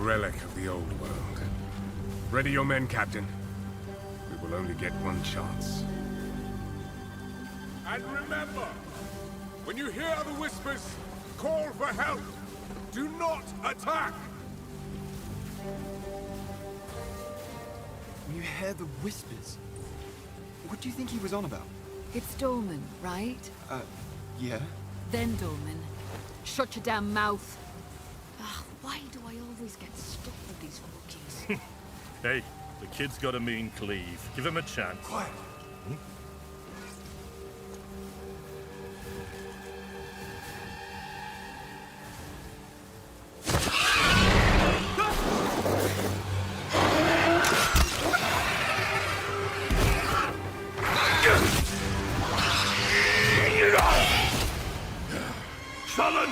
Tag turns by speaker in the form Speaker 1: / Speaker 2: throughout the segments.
Speaker 1: relic of the old world. Ready your men, Captain. We will only get one chance. And remember, when you hear the whispers, call for help. Do not attack!
Speaker 2: When you hear the whispers, what do you think he was on about?
Speaker 3: It's Dolman, right?
Speaker 2: Yeah?
Speaker 3: Then Dolman. Shut your damn mouth. Ugh, why do I always get stuck with these rookies?
Speaker 4: Hey, the kid's got a mean cleave. Give him a chance.
Speaker 2: Quiet.
Speaker 4: Sullen!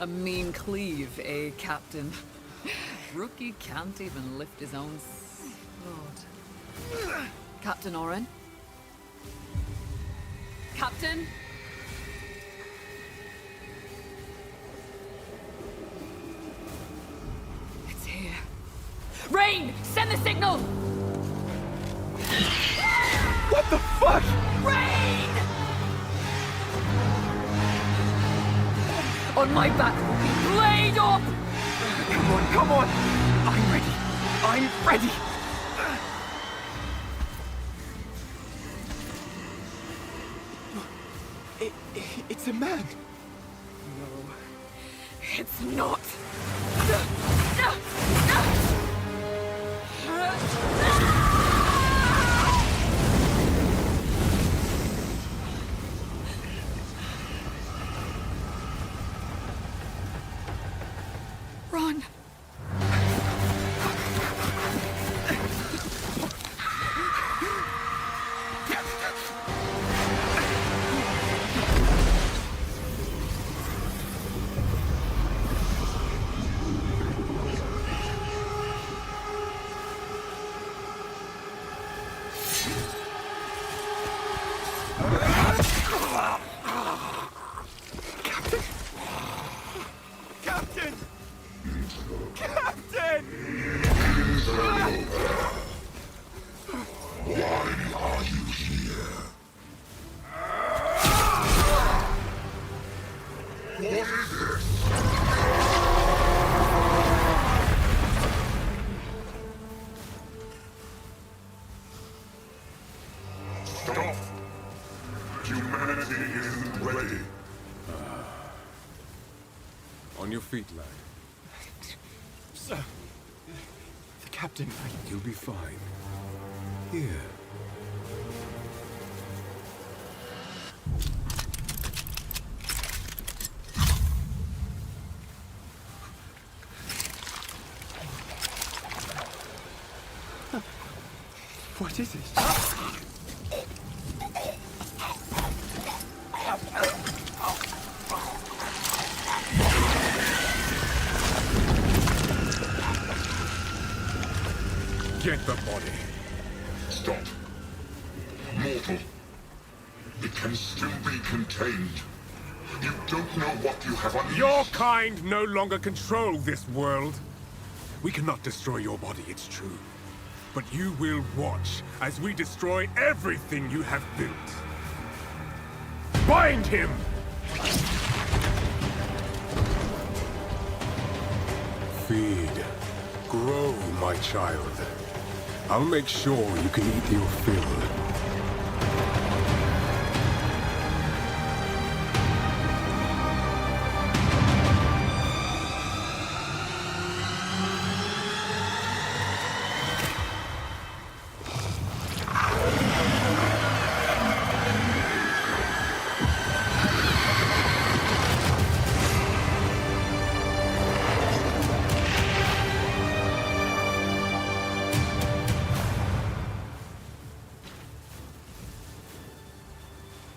Speaker 3: A mean cleave, eh, Captain? Rookie can't even lift his own sword. Captain Oren? Captain? It's here. Rain! Send the signal!
Speaker 2: What the fuck?
Speaker 3: Rain! On my back, Rookie! Blade up!
Speaker 2: Come on, come on! I'm ready! I'm ready! It's a man!
Speaker 3: No, it's not. Run.
Speaker 2: Captain! Captain!
Speaker 5: Why are you here? What is this? Stop! Humanity isn't ready.
Speaker 1: On your feet, lad.
Speaker 2: Sir, the captain,
Speaker 1: You'll be fine. Here.
Speaker 2: What is it?
Speaker 1: Get the body.
Speaker 5: Stop. Mortal. It can still be contained. You don't know what you have unleashed.
Speaker 1: Your kind no longer control this world. We cannot destroy your body, it's true. But you will watch as we destroy everything you have built. Bind him! Feed. Grow, my child. I'll make sure you can eat your fill.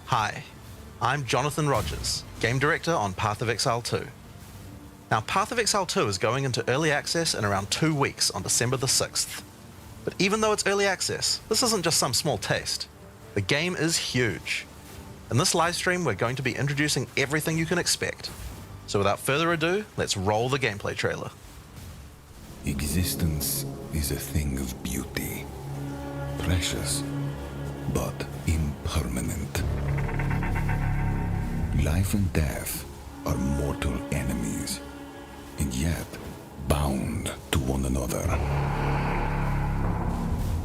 Speaker 6: Hi, I'm Jonathan Rogers, Game Director on Path of Exile 2. Now, Path of Exile 2 is going into early access in around 2 weeks on December the 6th. But even though it's early access, this isn't just some small taste. The game is huge. In this livestream, we're going to be introducing everything you can expect. So without further ado, let's roll the gameplay trailer.
Speaker 7: Existence is a thing of beauty, precious, but impermanent. Life and death are mortal enemies, and yet bound to one another.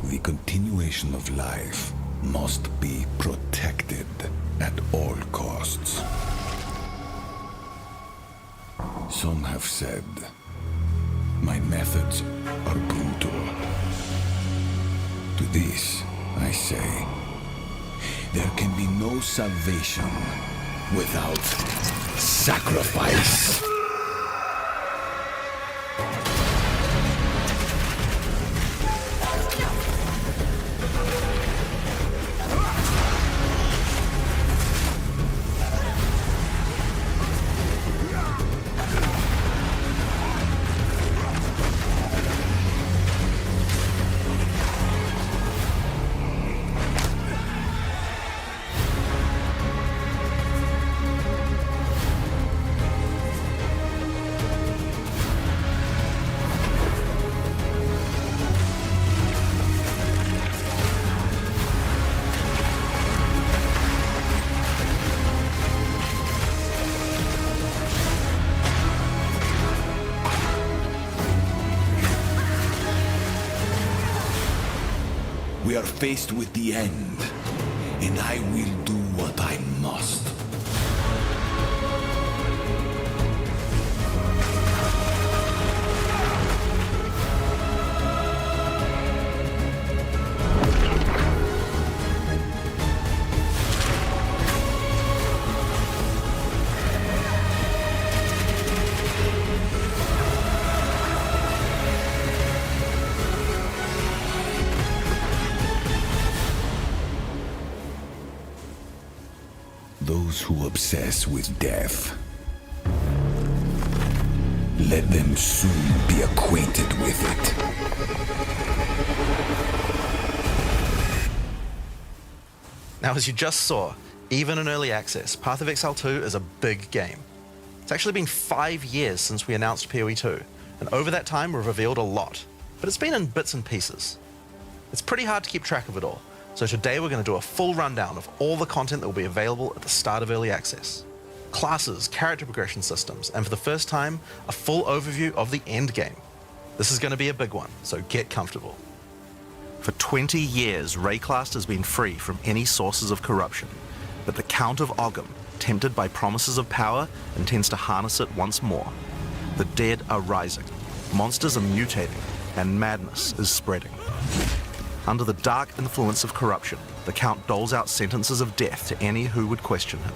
Speaker 7: The continuation of life must be protected at all costs. Some have said, my methods are brutal. To this, I say, there can be no salvation without sacrifice. We are faced with the end, and I will do what I must. Those who obsess with death, let them soon be acquainted with it.
Speaker 6: Now, as you just saw, even in early access, Path of Exile 2 is a big game. It's actually been 5 years since we announced PoE 2, and over that time we've revealed a lot, but it's been in bits and pieces. It's pretty hard to keep track of it all. So today we're going to do a full rundown of all the content that will be available at the start of early access. Classes, character progression systems, and for the first time, a full overview of the Endgame. This is going to be a big one, so get comfortable. For 20 years, Rayclast has been free from any sources of corruption, but the Count of Ogham, tempted by promises of power, intends to harness it once more. The dead are rising, monsters are mutating, and madness is spreading. Under the dark influence of corruption, the Count doles out sentences of death to any who would question him.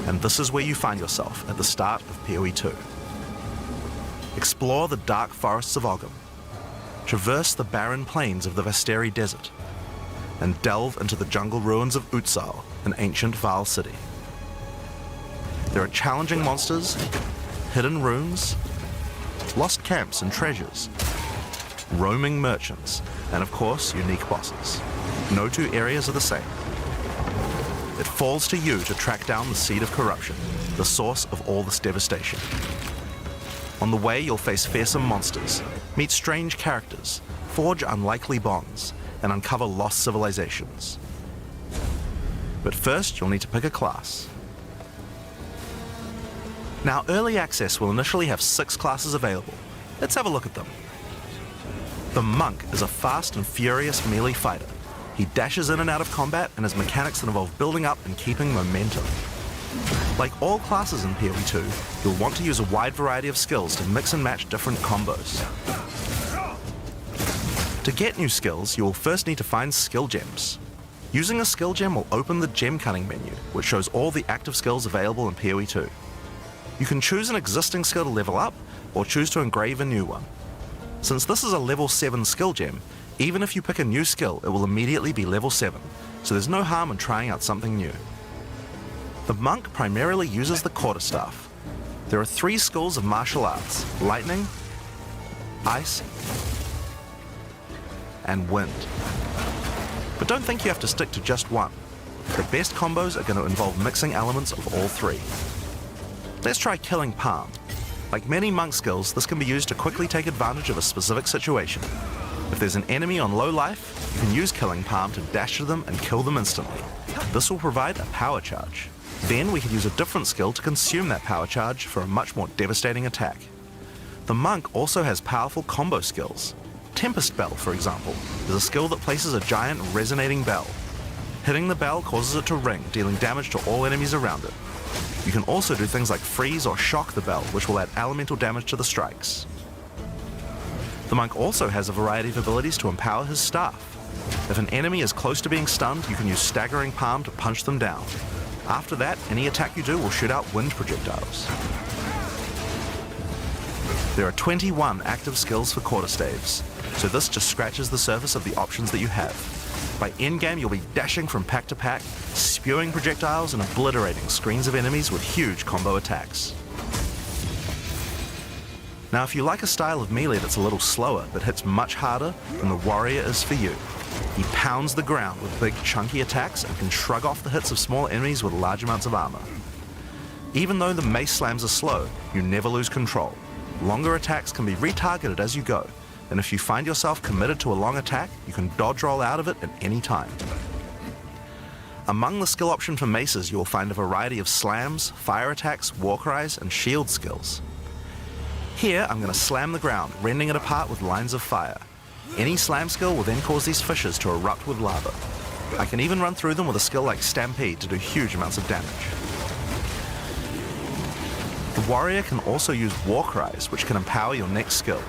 Speaker 6: And this is where you find yourself at the start of PoE 2. Explore the dark forests of Ogham, traverse the barren plains of the Vasteri Desert, and delve into the jungle ruins of Exile, an ancient Vaal city. There are challenging monsters, hidden runes, lost camps and treasures, roaming merchants, and of course, unique bosses. No two areas are the same. It falls to you to track down the seed of corruption, the source of all this devastation. On the way, you'll face fearsome monsters, meet strange characters, forge unlikely bonds, and uncover lost civilizations. But first, you'll need to pick a class. Now, early access will initially have 6 classes available. Let's have a look at them. The Monk is a fast and furious melee fighter. He dashes in and out of combat and has mechanics that involve building up and keeping momentum. Like all classes in PoE 2, you'll want to use a wide variety of skills to mix and match different combos. To get new skills, you will first need to find skill gems. Using a skill gem will open the gem cutting menu, which shows all the active skills available in PoE 2. You can choose an existing skill to level up, or choose to engrave a new one. Since this is a level 7 skill gem, even if you pick a new skill, it will immediately be level 7, so there's no harm in trying out something new. The monk primarily uses the quarterstaff. There are 3 schools of martial arts: lightning, ice, and wind. But don't think you have to stick to just one. The best combos are going to involve mixing elements of all 3. Let's try Killing Palm. Like many monk skills, this can be used to quickly take advantage of a specific situation. If there's an enemy on low life, you can use Killing Palm to dash to them and kill them instantly. This will provide a power charge. Then we could use a different skill to consume that power charge for a much more devastating attack. The monk also has powerful combo skills. Tempest Bell, for example, is a skill that places a giant resonating bell. Hitting the bell causes it to ring, dealing damage to all enemies around it. You can also do things like freeze or shock the bell, which will add elemental damage to the strikes. The monk also has a variety of abilities to empower his staff. If an enemy is close to being stunned, you can use Staggering Palm to punch them down. After that, any attack you do will shoot out wind projectiles. There are 21 active skills for quarterstaves, so this just scratches the surface of the options that you have. By endgame, you'll be dashing from pack to pack, spewing projectiles and obliterating screens of enemies with huge combo attacks. Now, if you like a style of melee that's a little slower but hits much harder, then the warrior is for you. He pounds the ground with big chunky attacks and can shrug off the hits of small enemies with large amounts of armor. Even though the mace slams are slow, you never lose control. Longer attacks can be retargeted as you go, and if you find yourself committed to a long attack, you can dodge roll out of it at any time. Among the skill option for maces, you will find a variety of slams, fire attacks, war cries, and shield skills. Here, I'm going to slam the ground, rending it apart with lines of fire. Any slam skill will then cause these fissures to erupt with lava. I can even run through them with a skill like Stampede to do huge amounts of damage. The warrior can also use war cries, which can empower your next skill.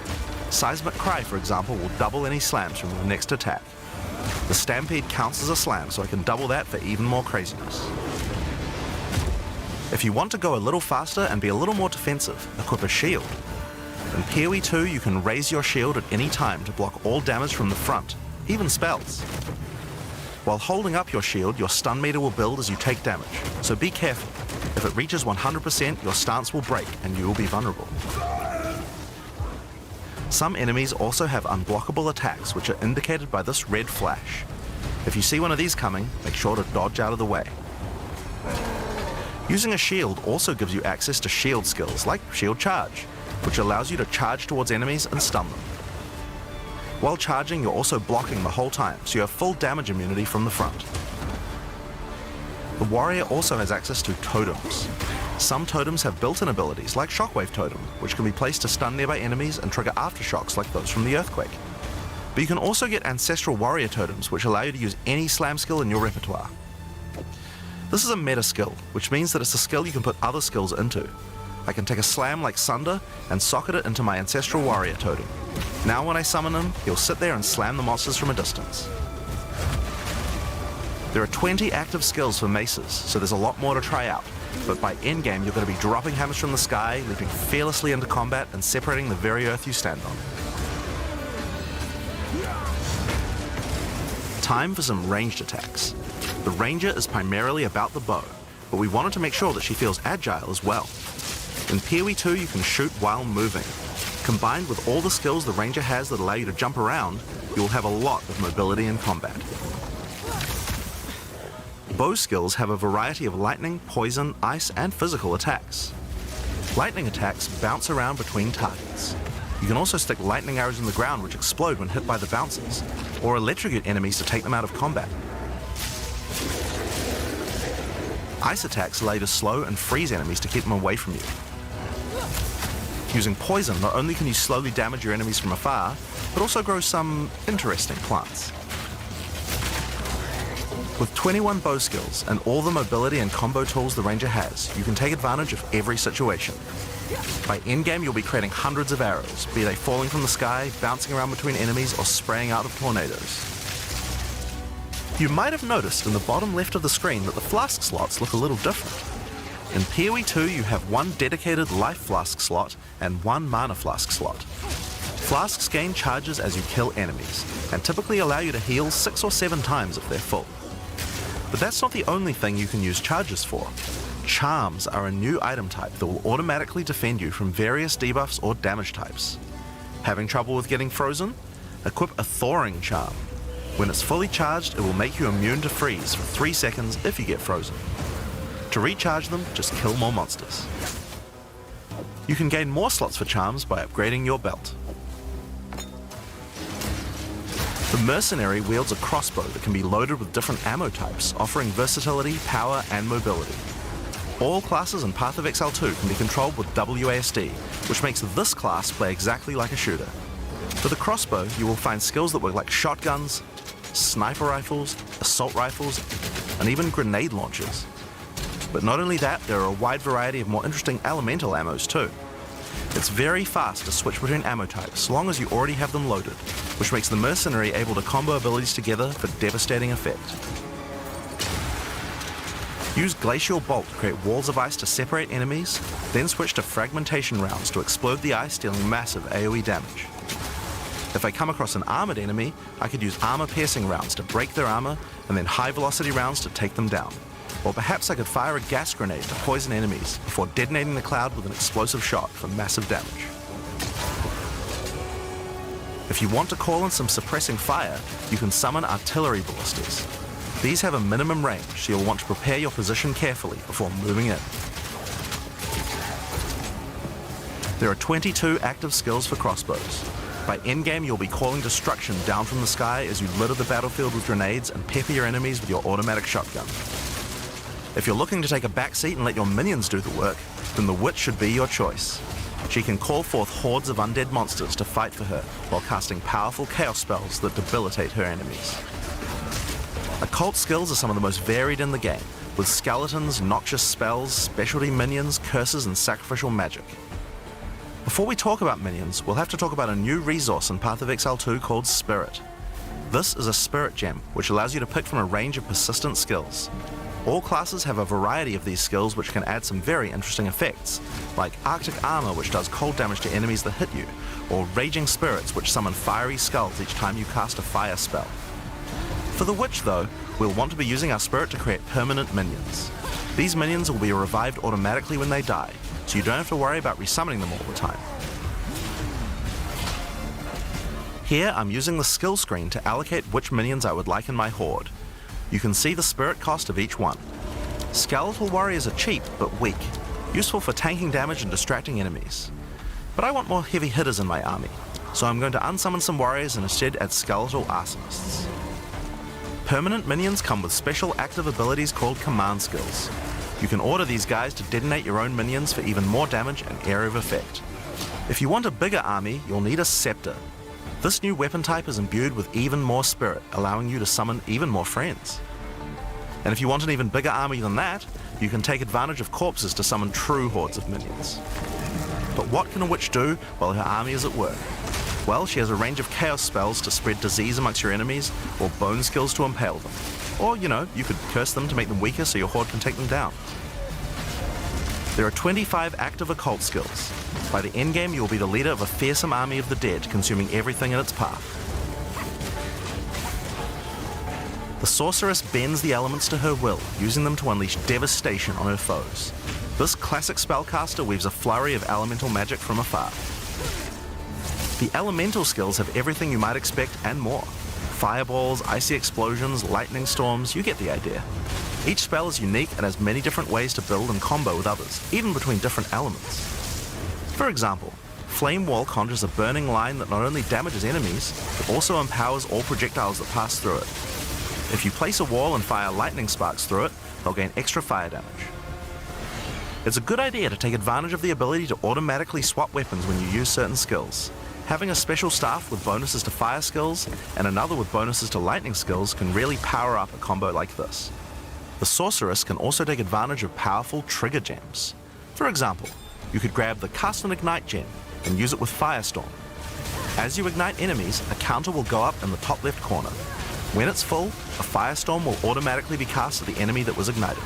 Speaker 6: Seismic Cry, for example, will double any slams from your next attack. The Stampede counts as a slam, so I can double that for even more craziness. If you want to go a little faster and be a little more defensive, equip a shield. In PoE 2, you can raise your shield at any time to block all damage from the front, even spells. While holding up your shield, your stun meter will build as you take damage, so be careful. If it reaches 100%, your stance will break and you will be vulnerable. Some enemies also have unblockable attacks, which are indicated by this red flash. If you see one of these coming, make sure to dodge out of the way. Using a shield also gives you access to shield skills, like Shield Charge, which allows you to charge towards enemies and stun them. While charging, you're also blocking the whole time, so you have full damage immunity from the front. The warrior also has access to totems. Some totems have built-in abilities, like Shockwave Totem, which can be placed to stun nearby enemies and trigger aftershocks like those from the earthquake. But you can also get Ancestral Warrior Totems, which allow you to use any slam skill in your repertoire. This is a meta skill, which means that it's a skill you can put other skills into. I can take a slam like Sunder and socket it into my Ancestral Warrior Totem. Now when I summon him, he'll sit there and slam the monsters from a distance. There are 20 active skills for maces, so there's a lot more to try out. But by endgame, you're going to be dropping hammers from the sky, leaping fearlessly into combat, and separating the very earth you stand on. Time for some ranged attacks. The ranger is primarily about the bow, but we wanted to make sure that she feels agile as well. In PoE 2, you can shoot while moving. Combined with all the skills the ranger has that allow you to jump around, you will have a lot of mobility in combat. Bow skills have a variety of lightning, poison, ice, and physical attacks. Lightning attacks bounce around between targets. You can also stick lightning arrows in the ground which explode when hit by the bouncers, or electrocute enemies to take them out of combat. Ice attacks allow you to slow and freeze enemies to keep them away from you. Using poison, not only can you slowly damage your enemies from afar, but also grow some interesting plants. With 21 bow skills and all the mobility and combo tools the ranger has, you can take advantage of every situation. By endgame, you'll be creating hundreds of arrows, be they falling from the sky, bouncing around between enemies, or spraying out of tornadoes. You might have noticed in the bottom left of the screen that the flask slots look a little different. In PoE 2, you have one dedicated life flask slot and one mana flask slot. Flasks gain charges as you kill enemies, and typically allow you to heal 6 or 7 times if they're full. But that's not the only thing you can use charges for. Charms are a new item type that will automatically defend you from various debuffs or damage types. Having trouble with getting frozen? Equip a Thawing Charm. When it's fully charged, it will make you immune to freeze for 3 seconds if you get frozen. To recharge them, just kill more monsters. You can gain more slots for charms by upgrading your belt. The Mercenary wields a crossbow that can be loaded with different ammo types, offering versatility, power, and mobility. All classes in Path of Exile 2 can be controlled with WASD, which makes this class play exactly like a shooter. For the crossbow, you will find skills that work like shotguns, sniper rifles, assault rifles, and even grenade launchers. But not only that, there are a wide variety of more interesting elemental ammos too. It's very fast to switch between ammo types, so long as you already have them loaded, which makes the Mercenary able to combo abilities together for devastating effect. Use Glacial Bolt to create walls of ice to separate enemies, then switch to Fragmentation rounds to explode the ice, dealing massive AoE damage. If I come across an armored enemy, I could use armor-piercing rounds to break their armor, and then high-velocity rounds to take them down. Or perhaps I could fire a gas grenade to poison enemies before detonating the cloud with an explosive shot for massive damage. If you want to call in some suppressing fire, you can summon artillery ballistas. These have a minimum range, so you'll want to prepare your position carefully before moving in. There are 22 active skills for crossbows. By endgame, you'll be calling destruction down from the sky as you litter the battlefield with grenades and pepper your enemies with your automatic shotgun. If you're looking to take a backseat and let your minions do the work, then the Witch should be your choice. She can call forth hordes of undead monsters to fight for her, while casting powerful chaos spells that debilitate her enemies. Occult skills are some of the most varied in the game, with skeletons, noxious spells, specialty minions, curses, and sacrificial magic. Before we talk about minions, we'll have to talk about a new resource in Path of Exile 2 called Spirit. This is a Spirit Gem, which allows you to pick from a range of persistent skills. All classes have a variety of these skills which can add some very interesting effects, like Arctic Armor, which does cold damage to enemies that hit you, or Raging Spirits, which summon fiery skulls each time you cast a fire spell. For the Witch though, we'll want to be using our Spirit to create permanent minions. These minions will be revived automatically when they die, so you don't have to worry about resummoning them all the time. Here I'm using the skill screen to allocate which minions I would like in my horde. You can see the spirit cost of each one. Skeletal warriors are cheap but weak, useful for tanking damage and distracting enemies. But I want more heavy hitters in my army, so I'm going to unsummon some warriors and instead add skeletal arsonists. Permanent minions come with special active abilities called command skills. You can order these guys to detonate your own minions for even more damage and area of effect. If you want a bigger army, you'll need a scepter. This new weapon type is imbued with even more spirit, allowing you to summon even more friends. And if you want an even bigger army than that, you can take advantage of corpses to summon true hordes of minions. But what can a witch do while her army is at work? Well, she has a range of chaos spells to spread disease amongst your enemies, or bone skills to impale them. Or, you could curse them to make them weaker so your horde can take them down. There are 25 active occult skills. By the endgame, you'll be the leader of a fearsome army of the dead, consuming everything in its path. The sorceress bends the elements to her will, using them to unleash devastation on her foes. This classic spellcaster weaves a flurry of elemental magic from afar. The elemental skills have everything you might expect and more. Fireballs, icy explosions, lightning storms, you get the idea. Each spell is unique and has many different ways to build and combo with others, even between different elements. For example, Flame Wall conjures a burning line that not only damages enemies, but also empowers all projectiles that pass through it. If you place a wall and fire lightning sparks through it, they'll gain extra fire damage. It's a good idea to take advantage of the ability to automatically swap weapons when you use certain skills. Having a special staff with bonuses to fire skills and another with bonuses to lightning skills can really power up a combo like this. The sorceress can also take advantage of powerful trigger gems. For example, you could grab the Cast and Ignite gem and use it with Firestorm. As you ignite enemies, a counter will go up in the top left corner. When it's full, a Firestorm will automatically be cast at the enemy that was ignited.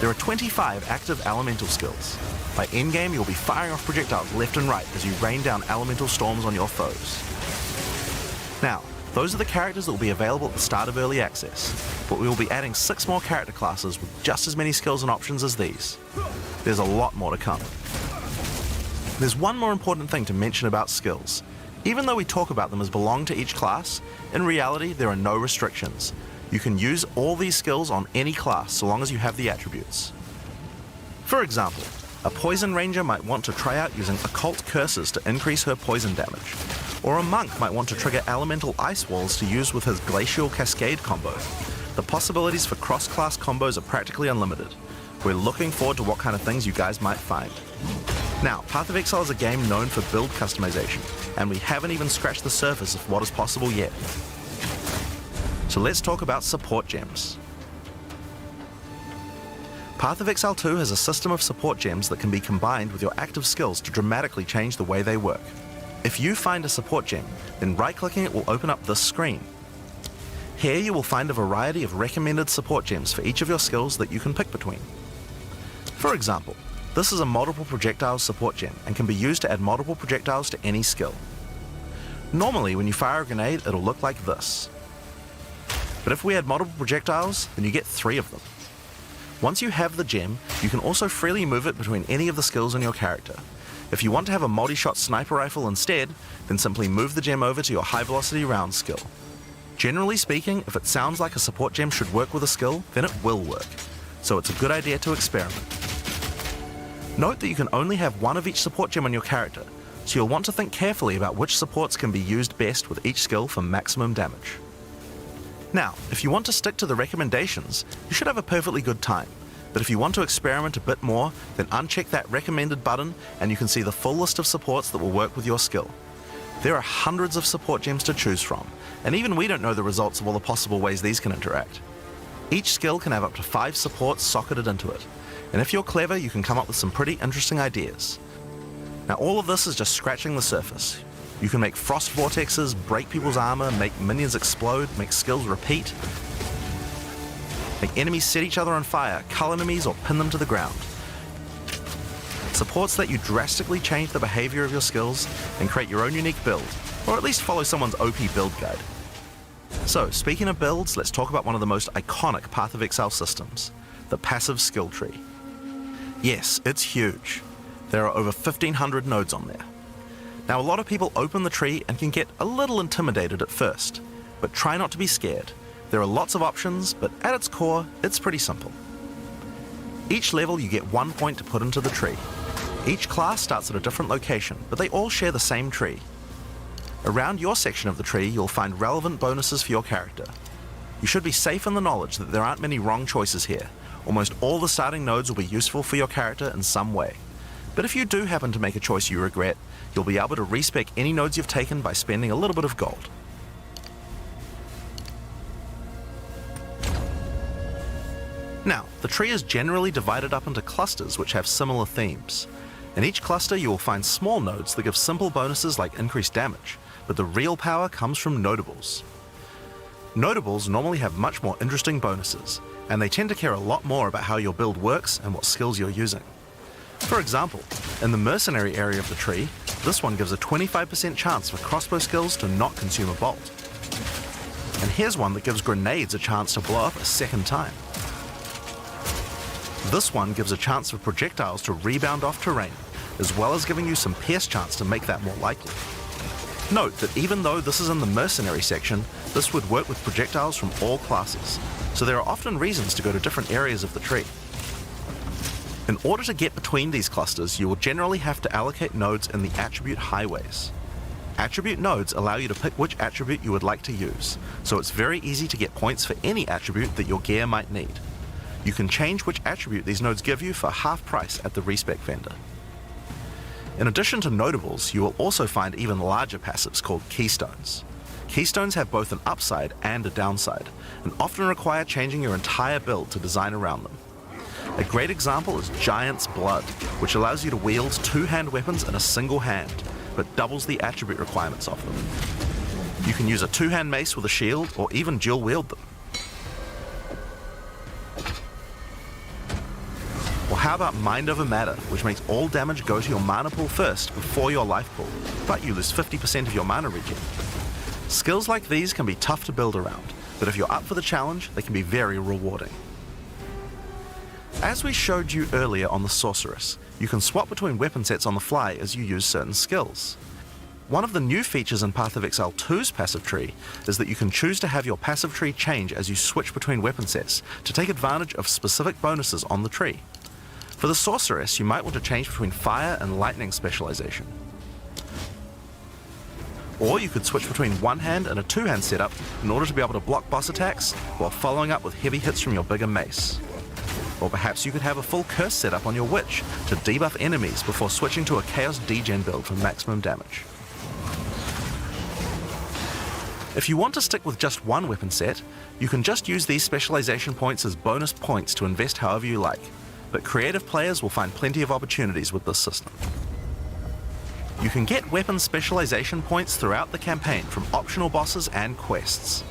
Speaker 6: There are 25 active elemental skills. By endgame, you'll be firing off projectiles left and right as you rain down elemental storms on your foes. Now, those are the characters that will be available at the start of early access, but we will be adding 6 more character classes with just as many skills and options as these. There's a lot more to come. There's one more important thing to mention about skills. Even though we talk about them as belong to each class, in reality there are no restrictions. You can use all these skills on any class so long as you have the attributes. For example, a poison ranger might want to try out using occult curses to increase her poison damage, or a monk might want to trigger elemental ice walls to use with his glacial cascade combo. The possibilities for cross-class combos are practically unlimited. We're looking forward to what kind of things you guys might find. Now, Path of Exile is a game known for build customization, and we haven't even scratched the surface of what is possible yet. So let's talk about support gems. Path of Exile 2 has a system of support gems that can be combined with your active skills to dramatically change the way they work. If you find a support gem, then right-clicking it will open up this screen. Here you will find a variety of recommended support gems for each of your skills that you can pick between. For example, this is a multiple projectiles support gem and can be used to add multiple projectiles to any skill. Normally when you fire a grenade it'll look like this. But if we add multiple projectiles, then you get 3 of them. Once you have the gem, you can also freely move it between any of the skills on your character. If you want to have a multi-shot sniper rifle instead, then simply move the gem over to your high velocity round skill. Generally speaking, if it sounds like a support gem should work with a skill, then it will work. So it's a good idea to experiment. Note that you can only have one of each support gem on your character, so you'll want to think carefully about which supports can be used best with each skill for maximum damage. Now, if you want to stick to the recommendations, you should have a perfectly good time. But if you want to experiment a bit more, then uncheck that recommended button and you can see the full list of supports that will work with your skill. There are hundreds of support gems to choose from, and even we don't know the results of all the possible ways these can interact. Each skill can have up to 5 supports socketed into it, and if you're clever, you can come up with some pretty interesting ideas. Now all of this is just scratching the surface. You can make frost vortexes, break people's armor, make minions explode, make skills repeat, make enemies set each other on fire, cull enemies, or pin them to the ground. Supports let you drastically change the behavior of your skills and create your own unique build, or at least follow someone's OP build guide. So, speaking of builds, let's talk about one of the most iconic Path of Exile systems, the passive skill tree. Yes, it's huge. There are over 1,500 nodes on there. Now a lot of people open the tree and can get a little intimidated at first, but try not to be scared. There are lots of options, but at its core, it's pretty simple. Each level you get 1 point to put into the tree. Each class starts at a different location, but they all share the same tree. Around your section of the tree, you'll find relevant bonuses for your character. You should be safe in the knowledge that there aren't many wrong choices here. Almost all the starting nodes will be useful for your character in some way. But if you do happen to make a choice you regret, you'll be able to respec any nodes you've taken by spending a little bit of gold. Now, the tree is generally divided up into clusters which have similar themes. In each cluster you will find small nodes that give simple bonuses like increased damage, but the real power comes from notables. Notables normally have much more interesting bonuses, and they tend to care a lot more about how your build works and what skills you're using. For example, in the mercenary area of the tree, this one gives a 25% chance for crossbow skills to not consume a bolt. And here's one that gives grenades a chance to blow up a second time. This one gives a chance for projectiles to rebound off terrain, as well as giving you some pierce chance to make that more likely. Note that even though this is in the mercenary section, this would work with projectiles from all classes, so there are often reasons to go to different areas of the tree. In order to get between these clusters, you will generally have to allocate nodes in the attribute highways. Attribute nodes allow you to pick which attribute you would like to use, so it's very easy to get points for any attribute that your gear might need. You can change which attribute these nodes give you for half price at the respec vendor. In addition to notables, you will also find even larger passives called keystones. Keystones have both an upside and a downside, and often require changing your entire build to design around them. A great example is Giant's Blood, which allows you to wield 2-hand weapons in a single hand, but doubles the attribute requirements of them. You can use a 2-hand mace with a shield, or even dual wield them. how about Mind Over Matter, which makes all damage go to your mana pool first before your life pool, but you lose 50% of your mana regen. Skills like these can be tough to build around, but if you're up for the challenge, they can be very rewarding. As we showed you earlier on the Sorceress, you can swap between weapon sets on the fly as you use certain skills. One of the new features in Path of Exile 2's passive tree is that you can choose to have your passive tree change as you switch between weapon sets to take advantage of specific bonuses on the tree. For the Sorceress, you might want to change between fire and lightning specialization. Or you could switch between one hand and a two-hand setup in order to be able to block boss attacks while following up with heavy hits from your bigger mace. Or perhaps you could have a full curse setup on your witch to debuff enemies before switching to a chaos degen build for maximum damage. If you want to stick with just one weapon set, you can just use these specialization points as bonus points to invest however you like, but creative players will find plenty of opportunities with this system. You can get weapon specialization points throughout the campaign from optional bosses and quests.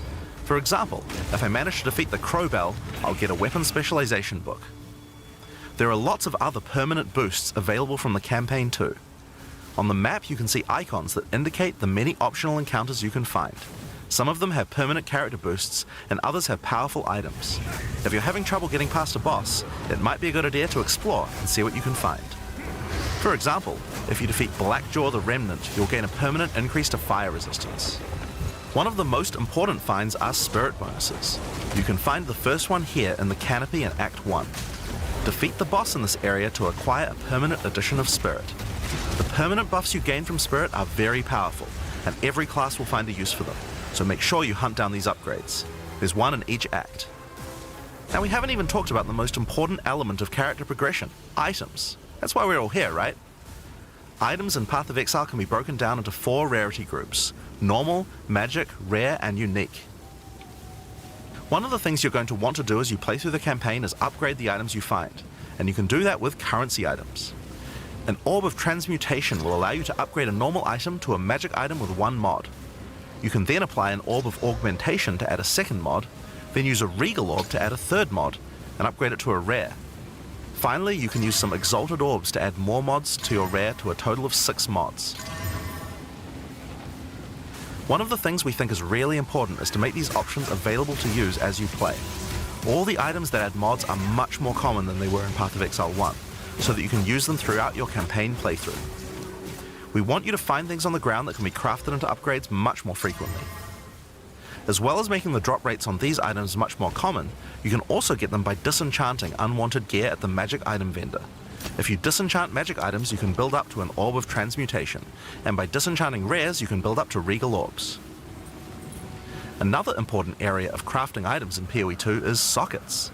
Speaker 6: For example, if I manage to defeat the Crowbell, I'll get a weapon specialization book. There are lots of other permanent boosts available from the campaign too. On the map you can see icons that indicate the many optional encounters you can find. Some of them have permanent character boosts, and others have powerful items. If you're having trouble getting past a boss, it might be a good idea to explore and see what you can find. For example, if you defeat Blackjaw the Remnant, you'll gain a permanent increase to fire resistance. One of the most important finds are spirit bonuses. You can find the first one here in the canopy in Act 1. Defeat the boss in this area to acquire a permanent addition of spirit. The permanent buffs you gain from spirit are very powerful, and every class will find a use for them, so make sure you hunt down these upgrades. There's one in each act. Now we haven't even talked about the most important element of character progression, items. That's why we're all here, right? Items in Path of Exile can be broken down into 4 rarity groups: normal, magic, rare, and unique. One of the things you're going to want to do as you play through the campaign is upgrade the items you find, and you can do that with currency items. An Orb of Transmutation will allow you to upgrade a normal item to a magic item with 1 mod. You can then apply an Orb of Augmentation to add a second mod, then use a Regal Orb to add a third mod, and upgrade it to a rare. Finally, you can use some Exalted Orbs to add more mods to your rare to a total of 6 mods. One of the things we think is really important is to make these options available to use as you play. All the items that add mods are much more common than they were in Path of Exile 1, so that you can use them throughout your campaign playthrough. We want you to find things on the ground that can be crafted into upgrades much more frequently. As well as making the drop rates on these items much more common, you can also get them by disenchanting unwanted gear at the magic item vendor. If you disenchant magic items, you can build up to an Orb of Transmutation, and by disenchanting rares, you can build up to Regal Orbs. Another important area of crafting items in PoE 2 is sockets.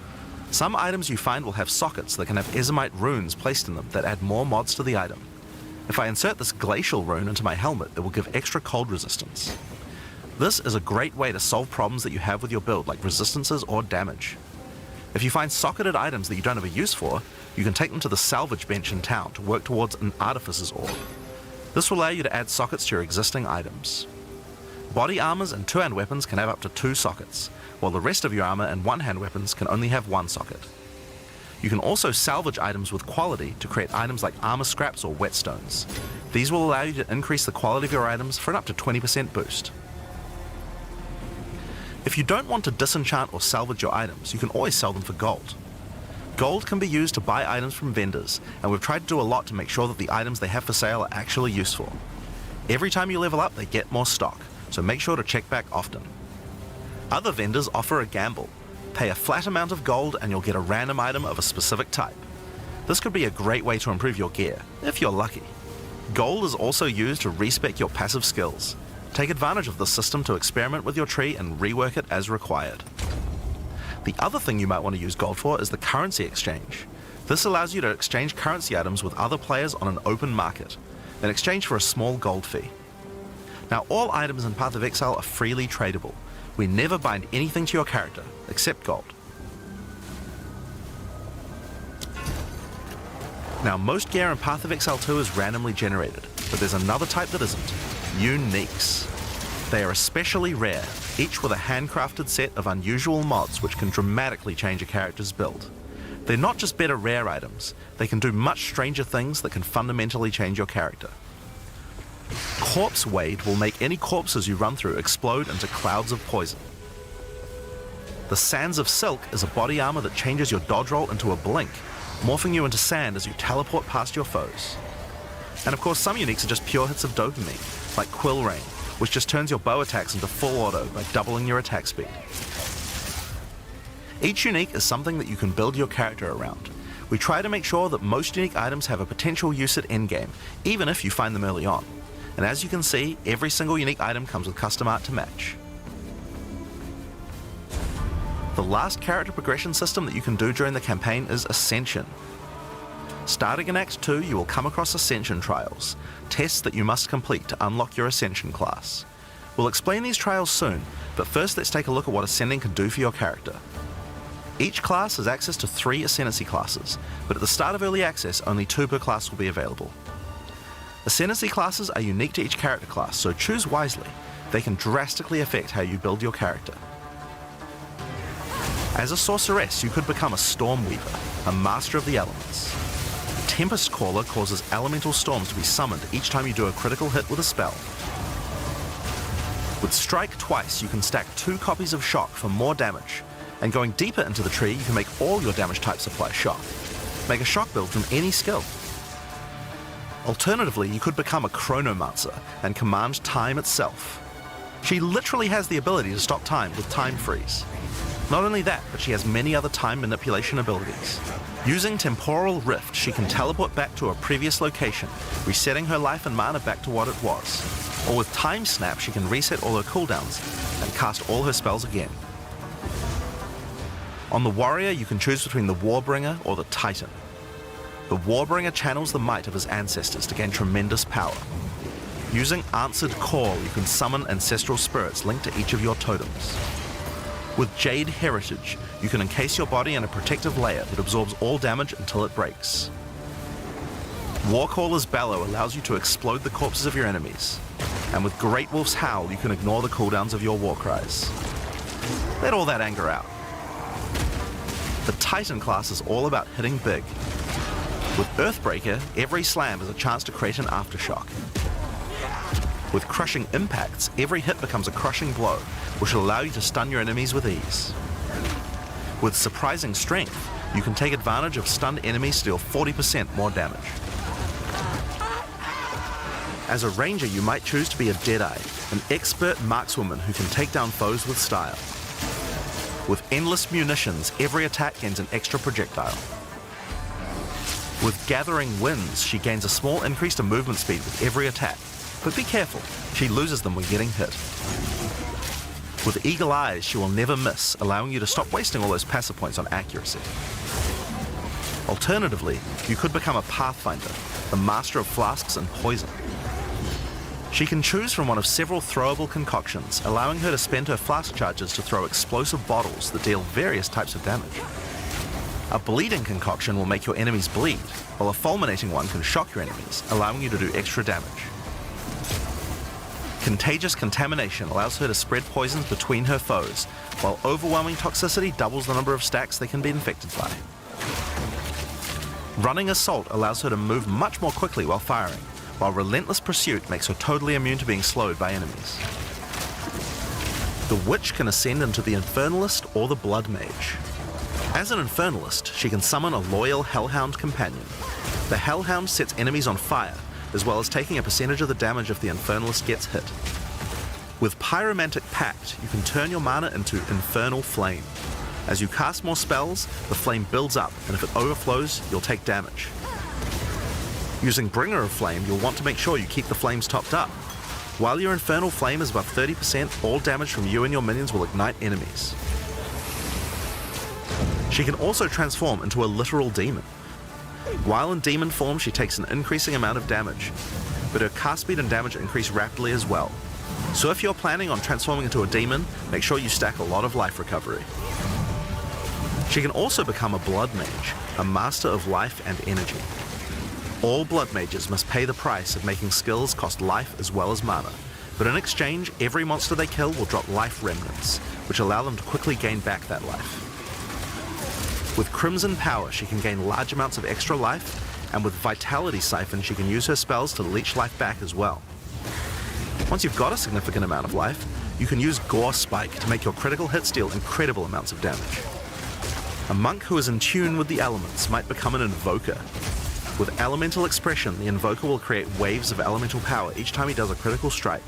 Speaker 6: Some items you find will have sockets that can have Ezomite runes placed in them that add more mods to the item. If I insert this glacial rune into my helmet, it will give extra cold resistance. This is a great way to solve problems that you have with your build, like resistances or damage. If you find socketed items that you don't have a use for, you can take them to the salvage bench in town to work towards an Artificer's Orb. This will allow you to add sockets to your existing items. Body armors and two-hand weapons can have up to 2 sockets, while the rest of your armor and one-hand weapons can only have 1 socket. You can also salvage items with quality to create items like armor scraps or whetstones. These will allow you to increase the quality of your items for an up to 20% boost. If you don't want to disenchant or salvage your items, you can always sell them for gold. Gold can be used to buy items from vendors, and we've tried to do a lot to make sure that the items they have for sale are actually useful. Every time you level up, they get more stock, so make sure to check back often. Other vendors offer a gamble. Pay a flat amount of gold and you'll get a random item of a specific type. This could be a great way to improve your gear, if you're lucky. Gold is also used to respec your passive skills. Take advantage of this system to experiment with your tree and rework it as required. The other thing you might want to use gold for is the currency exchange. This allows you to exchange currency items with other players on an open market, in exchange for a small gold fee. Now, all items in Path of Exile are freely tradable. We never bind anything to your character, except gold. Now, most gear in Path of Exile 2 is randomly generated, but there's another type that isn't: uniques. They are especially rare, each with a handcrafted set of unusual mods which can dramatically change a character's build. They're not just better rare items, they can do much stranger things that can fundamentally change your character. Corpse Wade will make any corpses you run through explode into clouds of poison. The Sands of Silk is a body armor that changes your dodge roll into a blink, morphing you into sand as you teleport past your foes. And of course, some uniques are just pure hits of dopamine, like Quill Rain, which just turns your bow attacks into full auto by doubling your attack speed. Each unique is something that you can build your character around. We try to make sure that most unique items have a potential use at endgame, even if you find them early on. And as you can see, every single unique item comes with custom art to match. The last character progression system that you can do during the campaign is Ascension. Starting in Act 2, you will come across Ascension trials, tests that you must complete to unlock your Ascension class. We'll explain these trials soon, but first let's take a look at what Ascending can do for your character. Each class has access to 3 Ascendancy classes, but at the start of Early Access, only 2 per class will be available. Ascendancy classes are unique to each character class, so choose wisely. They can drastically affect how you build your character. As a sorceress, you could become a Stormweaver, a master of the elements. Tempest Caller causes elemental storms to be summoned each time you do a critical hit with a spell. With Strike Twice, you can stack 2 copies of Shock for more damage, and going deeper into the tree, you can make all your damage types apply Shock. Make a Shock build from any skill. Alternatively, you could become a Chronomancer and command time itself. She literally has the ability to stop time with Time Freeze. Not only that, but she has many other time manipulation abilities. Using Temporal Rift, she can teleport back to a previous location, resetting her life and mana back to what it was. Or with Time Snap, she can reset all her cooldowns and cast all her spells again. On the Warrior, you can choose between the Warbringer or the Titan. The Warbringer channels the might of his ancestors to gain tremendous power. Using Answered Call, you can summon ancestral spirits linked to each of your totems. With Jade Heritage, you can encase your body in a protective layer that absorbs all damage until it breaks. Warcaller's Bellow allows you to explode the corpses of your enemies. And with Great Wolf's Howl, you can ignore the cooldowns of your war cries. Let all that anger out. The Titan class is all about hitting big. With Earthbreaker, every slam is a chance to create an aftershock. With Crushing Impacts, every hit becomes a crushing blow, which will allow you to stun your enemies with ease. With Surprising Strength, you can take advantage of stunned enemies to deal 40% more damage. As a ranger, you might choose to be a Deadeye, an expert markswoman who can take down foes with style. With Endless Munitions, every attack gains an extra projectile. With Gathering Winds, she gains a small increase to movement speed with every attack, but be careful, she loses them when getting hit. With Eagle Eyes, she will never miss, allowing you to stop wasting all those passive points on accuracy. Alternatively, you could become a Pathfinder, the master of flasks and poison. She can choose from one of several throwable concoctions, allowing her to spend her flask charges to throw explosive bottles that deal various types of damage. A bleeding concoction will make your enemies bleed, while a fulminating one can shock your enemies, allowing you to do extra damage. Contagious Contamination allows her to spread poisons between her foes, while Overwhelming Toxicity doubles the number of stacks they can be infected by. Running Assault allows her to move much more quickly while firing, while Relentless Pursuit makes her totally immune to being slowed by enemies. The Witch can ascend into the Infernalist or the Blood Mage. As an Infernalist, she can summon a loyal Hellhound companion. The Hellhound sets enemies on fire, as well as taking a percentage of the damage if the Infernalist gets hit. With Pyromantic Pact, you can turn your mana into Infernal Flame. As you cast more spells, the flame builds up, and if it overflows, you'll take damage. Using Bringer of Flame, you'll want to make sure you keep the flames topped up. While your Infernal Flame is above 30%, all damage from you and your minions will ignite enemies. She can also transform into a literal demon. While in demon form, she takes an increasing amount of damage, but her cast speed and damage increase rapidly as well. So if you're planning on transforming into a demon, make sure you stack a lot of life recovery. She can also become a Blood Mage, a master of life and energy. All Blood Mages must pay the price of making skills cost life as well as mana, but in exchange, every monster they kill will drop life remnants, which allow them to quickly gain back that life. With Crimson Power, she can gain large amounts of extra life, and with Vitality Siphon, she can use her spells to leech life back as well. Once you've got a significant amount of life, you can use Gore Spike to make your critical hits deal incredible amounts of damage. A monk who is in tune with the elements might become an Invoker. With Elemental Expression, the Invoker will create waves of elemental power each time he does a critical strike.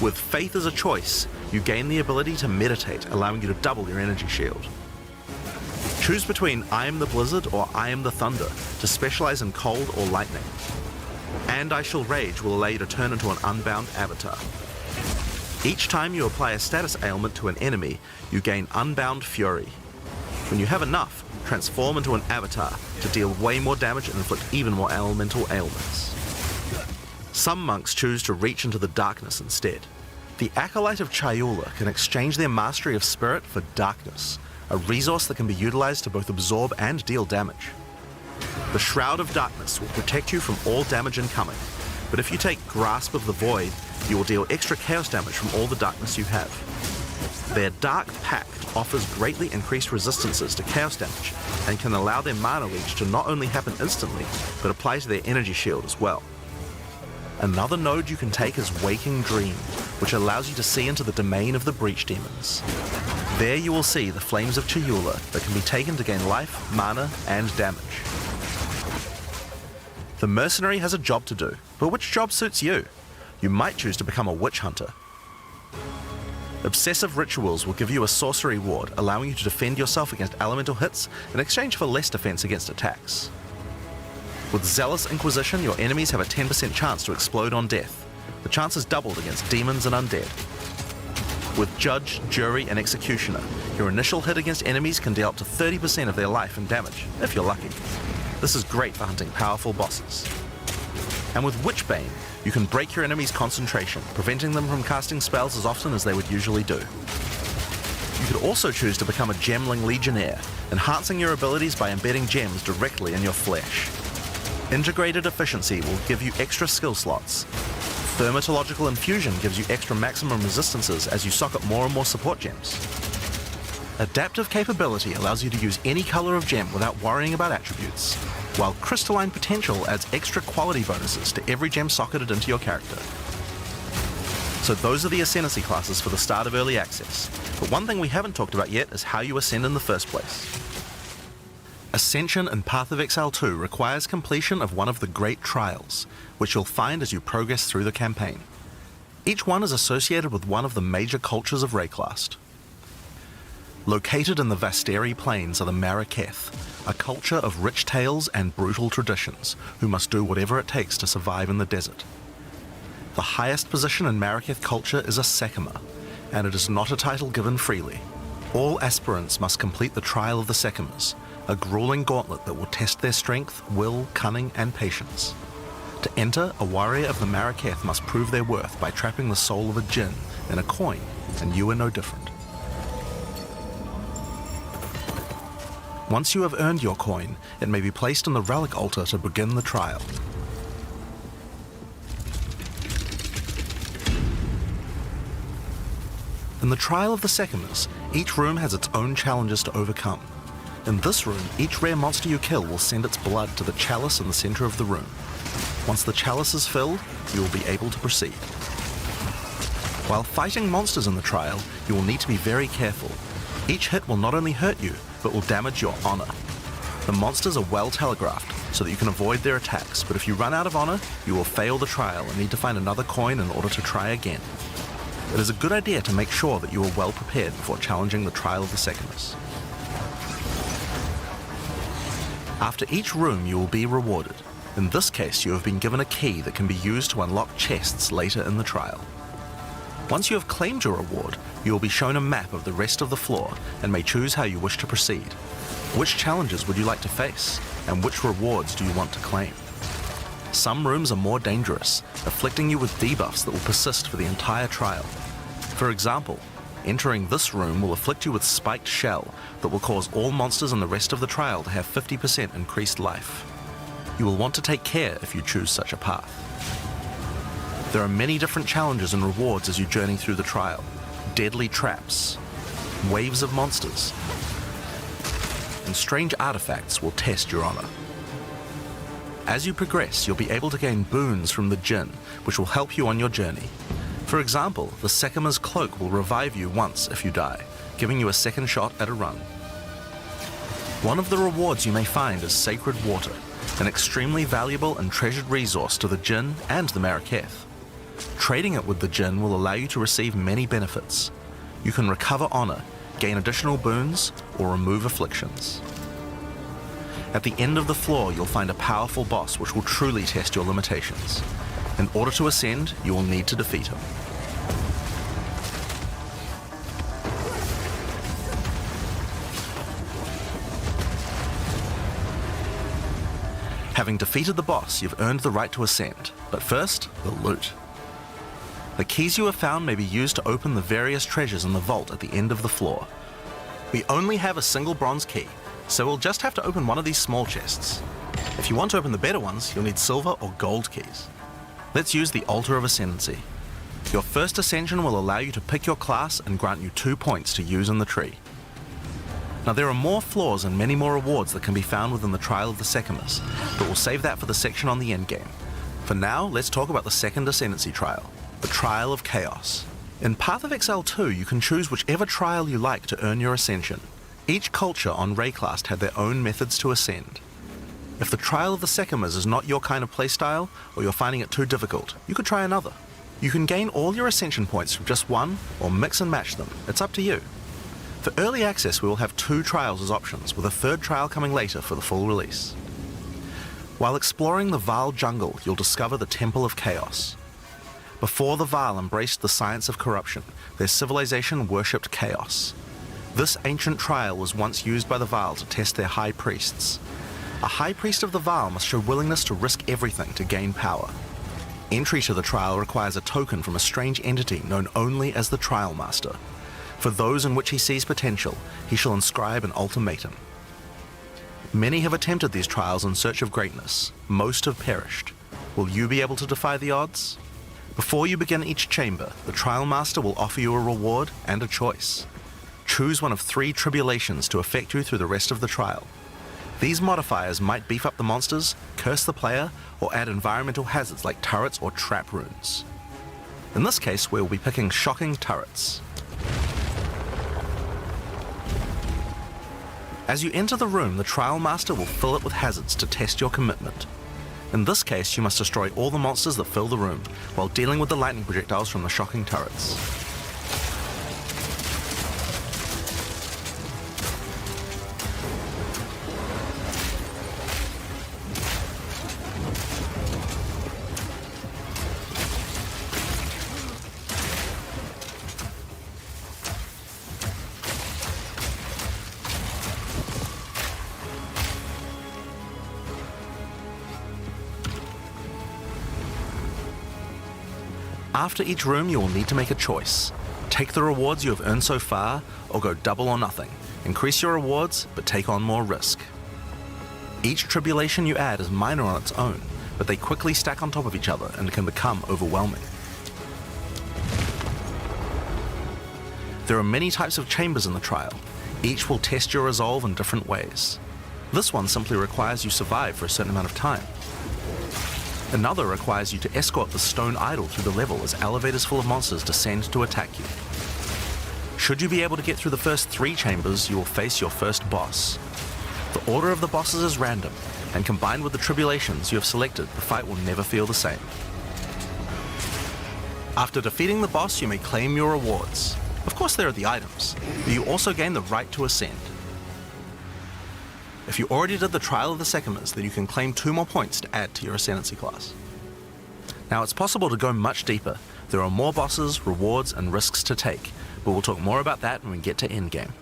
Speaker 6: With Faith as a choice, you gain the ability to meditate, allowing you to double your energy shield. Choose between I am the Blizzard or I am the Thunder to specialize in cold or lightning. And I Shall Rage will allow you to turn into an unbound avatar. Each time you apply a status ailment to an enemy, you gain Unbound Fury. When you have enough, transform into an avatar to deal way more damage and inflict even more elemental ailments. Some monks choose to reach into the darkness instead. The Acolyte of Chayula can exchange their mastery of Spirit for Darkness, a resource that can be utilized to both absorb and deal damage. The Shroud of Darkness will protect you from all damage incoming, but if you take Grasp of the Void, you will deal extra chaos damage from all the darkness you have. Their Dark Pact offers greatly increased resistances to chaos damage and can allow their mana leech to not only happen instantly, but apply to their energy shield as well. Another node you can take is Waking Dream, which allows you to see into the domain of the Breach Demons. There you will see the Flames of Chayula that can be taken to gain life, mana, and damage. The Mercenary has a job to do, but which job suits you? You might choose to become a Witch Hunter. Obsessive Rituals will give you a sorcery ward, allowing you to defend yourself against elemental hits in exchange for less defense against attacks. With Zealous Inquisition, your enemies have a 10% chance to explode on death. The chance is doubled against demons and undead. With Judge, Jury, and Executioner, your initial hit against enemies can deal up to 30% of their life and damage, if you're lucky. This is great for hunting powerful bosses. And with Witchbane, you can break your enemy's concentration, preventing them from casting spells as often as they would usually do. You could also choose to become a Gemling Legionnaire, enhancing your abilities by embedding gems directly in your flesh. Integrated Efficiency will give you extra skill slots. Thermatological Infusion gives you extra maximum resistances as you socket more and more support gems. Adaptive Capability allows you to use any color of gem without worrying about attributes, while Crystalline Potential adds extra quality bonuses to every gem socketed into your character. So those are the Ascendancy classes for the start of Early Access, but one thing we haven't talked about yet is how you ascend in the first place. Ascension in Path of Exile 2 requires completion of one of the Great Trials, which you'll find as you progress through the campaign. Each one is associated with one of the major cultures of Rayclast. Located in the Vasteri Plains are the Maraketh, a culture of rich tales and brutal traditions, who must do whatever it takes to survive in the desert. The highest position in Maraketh culture is a Sekima, and it is not a title given freely. All aspirants must complete the Trial of the Sekimas, a grueling gauntlet that will test their strength, will, cunning, and patience. To enter, a warrior of the Maraketh must prove their worth by trapping the soul of a djinn in a coin, and you are no different. Once you have earned your coin, it may be placed on the relic altar to begin the trial. In the Trial of the Sekimas, each room has its own challenges to overcome. In this room, each rare monster you kill will send its blood to the chalice in the center of the room. Once the chalice is filled, you will be able to proceed. While fighting monsters in the trial, you will need to be very careful. Each hit will not only hurt you, but will damage your honor. The monsters are well telegraphed, so that you can avoid their attacks, but if you run out of honor, you will fail the trial and need to find another coin in order to try again. It is a good idea to make sure that you are well prepared before challenging the Trial of the Sekimas. After each room, you will be rewarded. In this case, you have been given a key that can be used to unlock chests later in the trial. Once you have claimed your reward, you will be shown a map of the rest of the floor and may choose how you wish to proceed. Which challenges would you like to face, and which rewards do you want to claim? Some rooms are more dangerous, afflicting you with debuffs that will persist for the entire trial. For example, entering this room will afflict you with Spiked Shell that will cause all monsters in the rest of the trial to have 50% increased life. You will want to take care if you choose such a path. There are many different challenges and rewards as you journey through the trial. Deadly traps, waves of monsters, and strange artifacts will test your honor. As you progress, you'll be able to gain boons from the Jinn, which will help you on your journey. For example, the Sekima's cloak will revive you once if you die, giving you a second shot at a run. One of the rewards you may find is sacred water, an extremely valuable and treasured resource to the Jinn and the Maraketh. Trading it with the Jinn will allow you to receive many benefits. You can recover honor, gain additional boons, or remove afflictions. At the end of the floor, you'll find a powerful boss which will truly test your limitations. In order to ascend, you will need to defeat him. Having defeated the boss, you've earned the right to ascend, but first, the loot. The keys you have found may be used to open the various treasures in the vault at the end of the floor. We only have a single bronze key, so we'll just have to open one of these small chests. If you want to open the better ones, you'll need silver or gold keys. Let's use the Altar of Ascendancy. Your first ascension will allow you to pick your class and grant you 2 points to use in the tree. Now there are more floors and many more rewards that can be found within the Trial of the Sekimas, but we'll save that for the section on the endgame. For now, let's talk about the second Ascendancy trial, the Trial of Chaos. In Path of Exile 2, you can choose whichever trial you like to earn your ascension. Each culture on Rayclast had their own methods to ascend. If the Trial of the Sekimas is not your kind of playstyle, or you're finding it too difficult, you could try another. You can gain all your ascension points from just one, or mix and match them. It's up to you. For early access, we will have 2 trials as options, with a 3rd trial coming later for the full release. While exploring the Vaal jungle, you'll discover the Temple of Chaos. Before the Vaal embraced the science of corruption, their civilization worshipped chaos. This ancient trial was once used by the Vaal to test their high priests. A high priest of the Vaal must show willingness to risk everything to gain power. Entry to the trial requires a token from a strange entity known only as the Trial Master. For those in which he sees potential, he shall inscribe an ultimatum. Many have attempted these trials in search of greatness. Most have perished. Will you be able to defy the odds? Before you begin each chamber, the Trial Master will offer you a reward and a choice. Choose one of 3 tribulations to affect you through the rest of the trial. These modifiers might beef up the monsters, curse the player, or add environmental hazards like turrets or trap runes. In this case, we'll be picking shocking turrets. As you enter the room, the Trial Master will fill it with hazards to test your commitment. In this case, you must destroy all the monsters that fill the room, while dealing with the lightning projectiles from the shocking turrets. After each room, you will need to make a choice. Take the rewards you have earned so far, or go double or nothing. Increase your rewards, but take on more risk. Each tribulation you add is minor on its own, but they quickly stack on top of each other and can become overwhelming. There are many types of chambers in the trial. Each will test your resolve in different ways. This one simply requires you survive for a certain amount of time. Another requires you to escort the stone idol through the level as elevators full of monsters descend to attack you. Should you be able to get through the first 3 chambers, you will face your first boss. The order of the bosses is random, and combined with the tribulations you have selected, the fight will never feel the same. After defeating the boss, you may claim your rewards. Of course there are the items, but you also gain the right to ascend. If you already did the Trial of the Sekimas, then you can claim 2 more points to add to your Ascendancy class. Now it's possible to go much deeper. There are more bosses, rewards, and risks to take, but we'll talk more about that when we get to Endgame.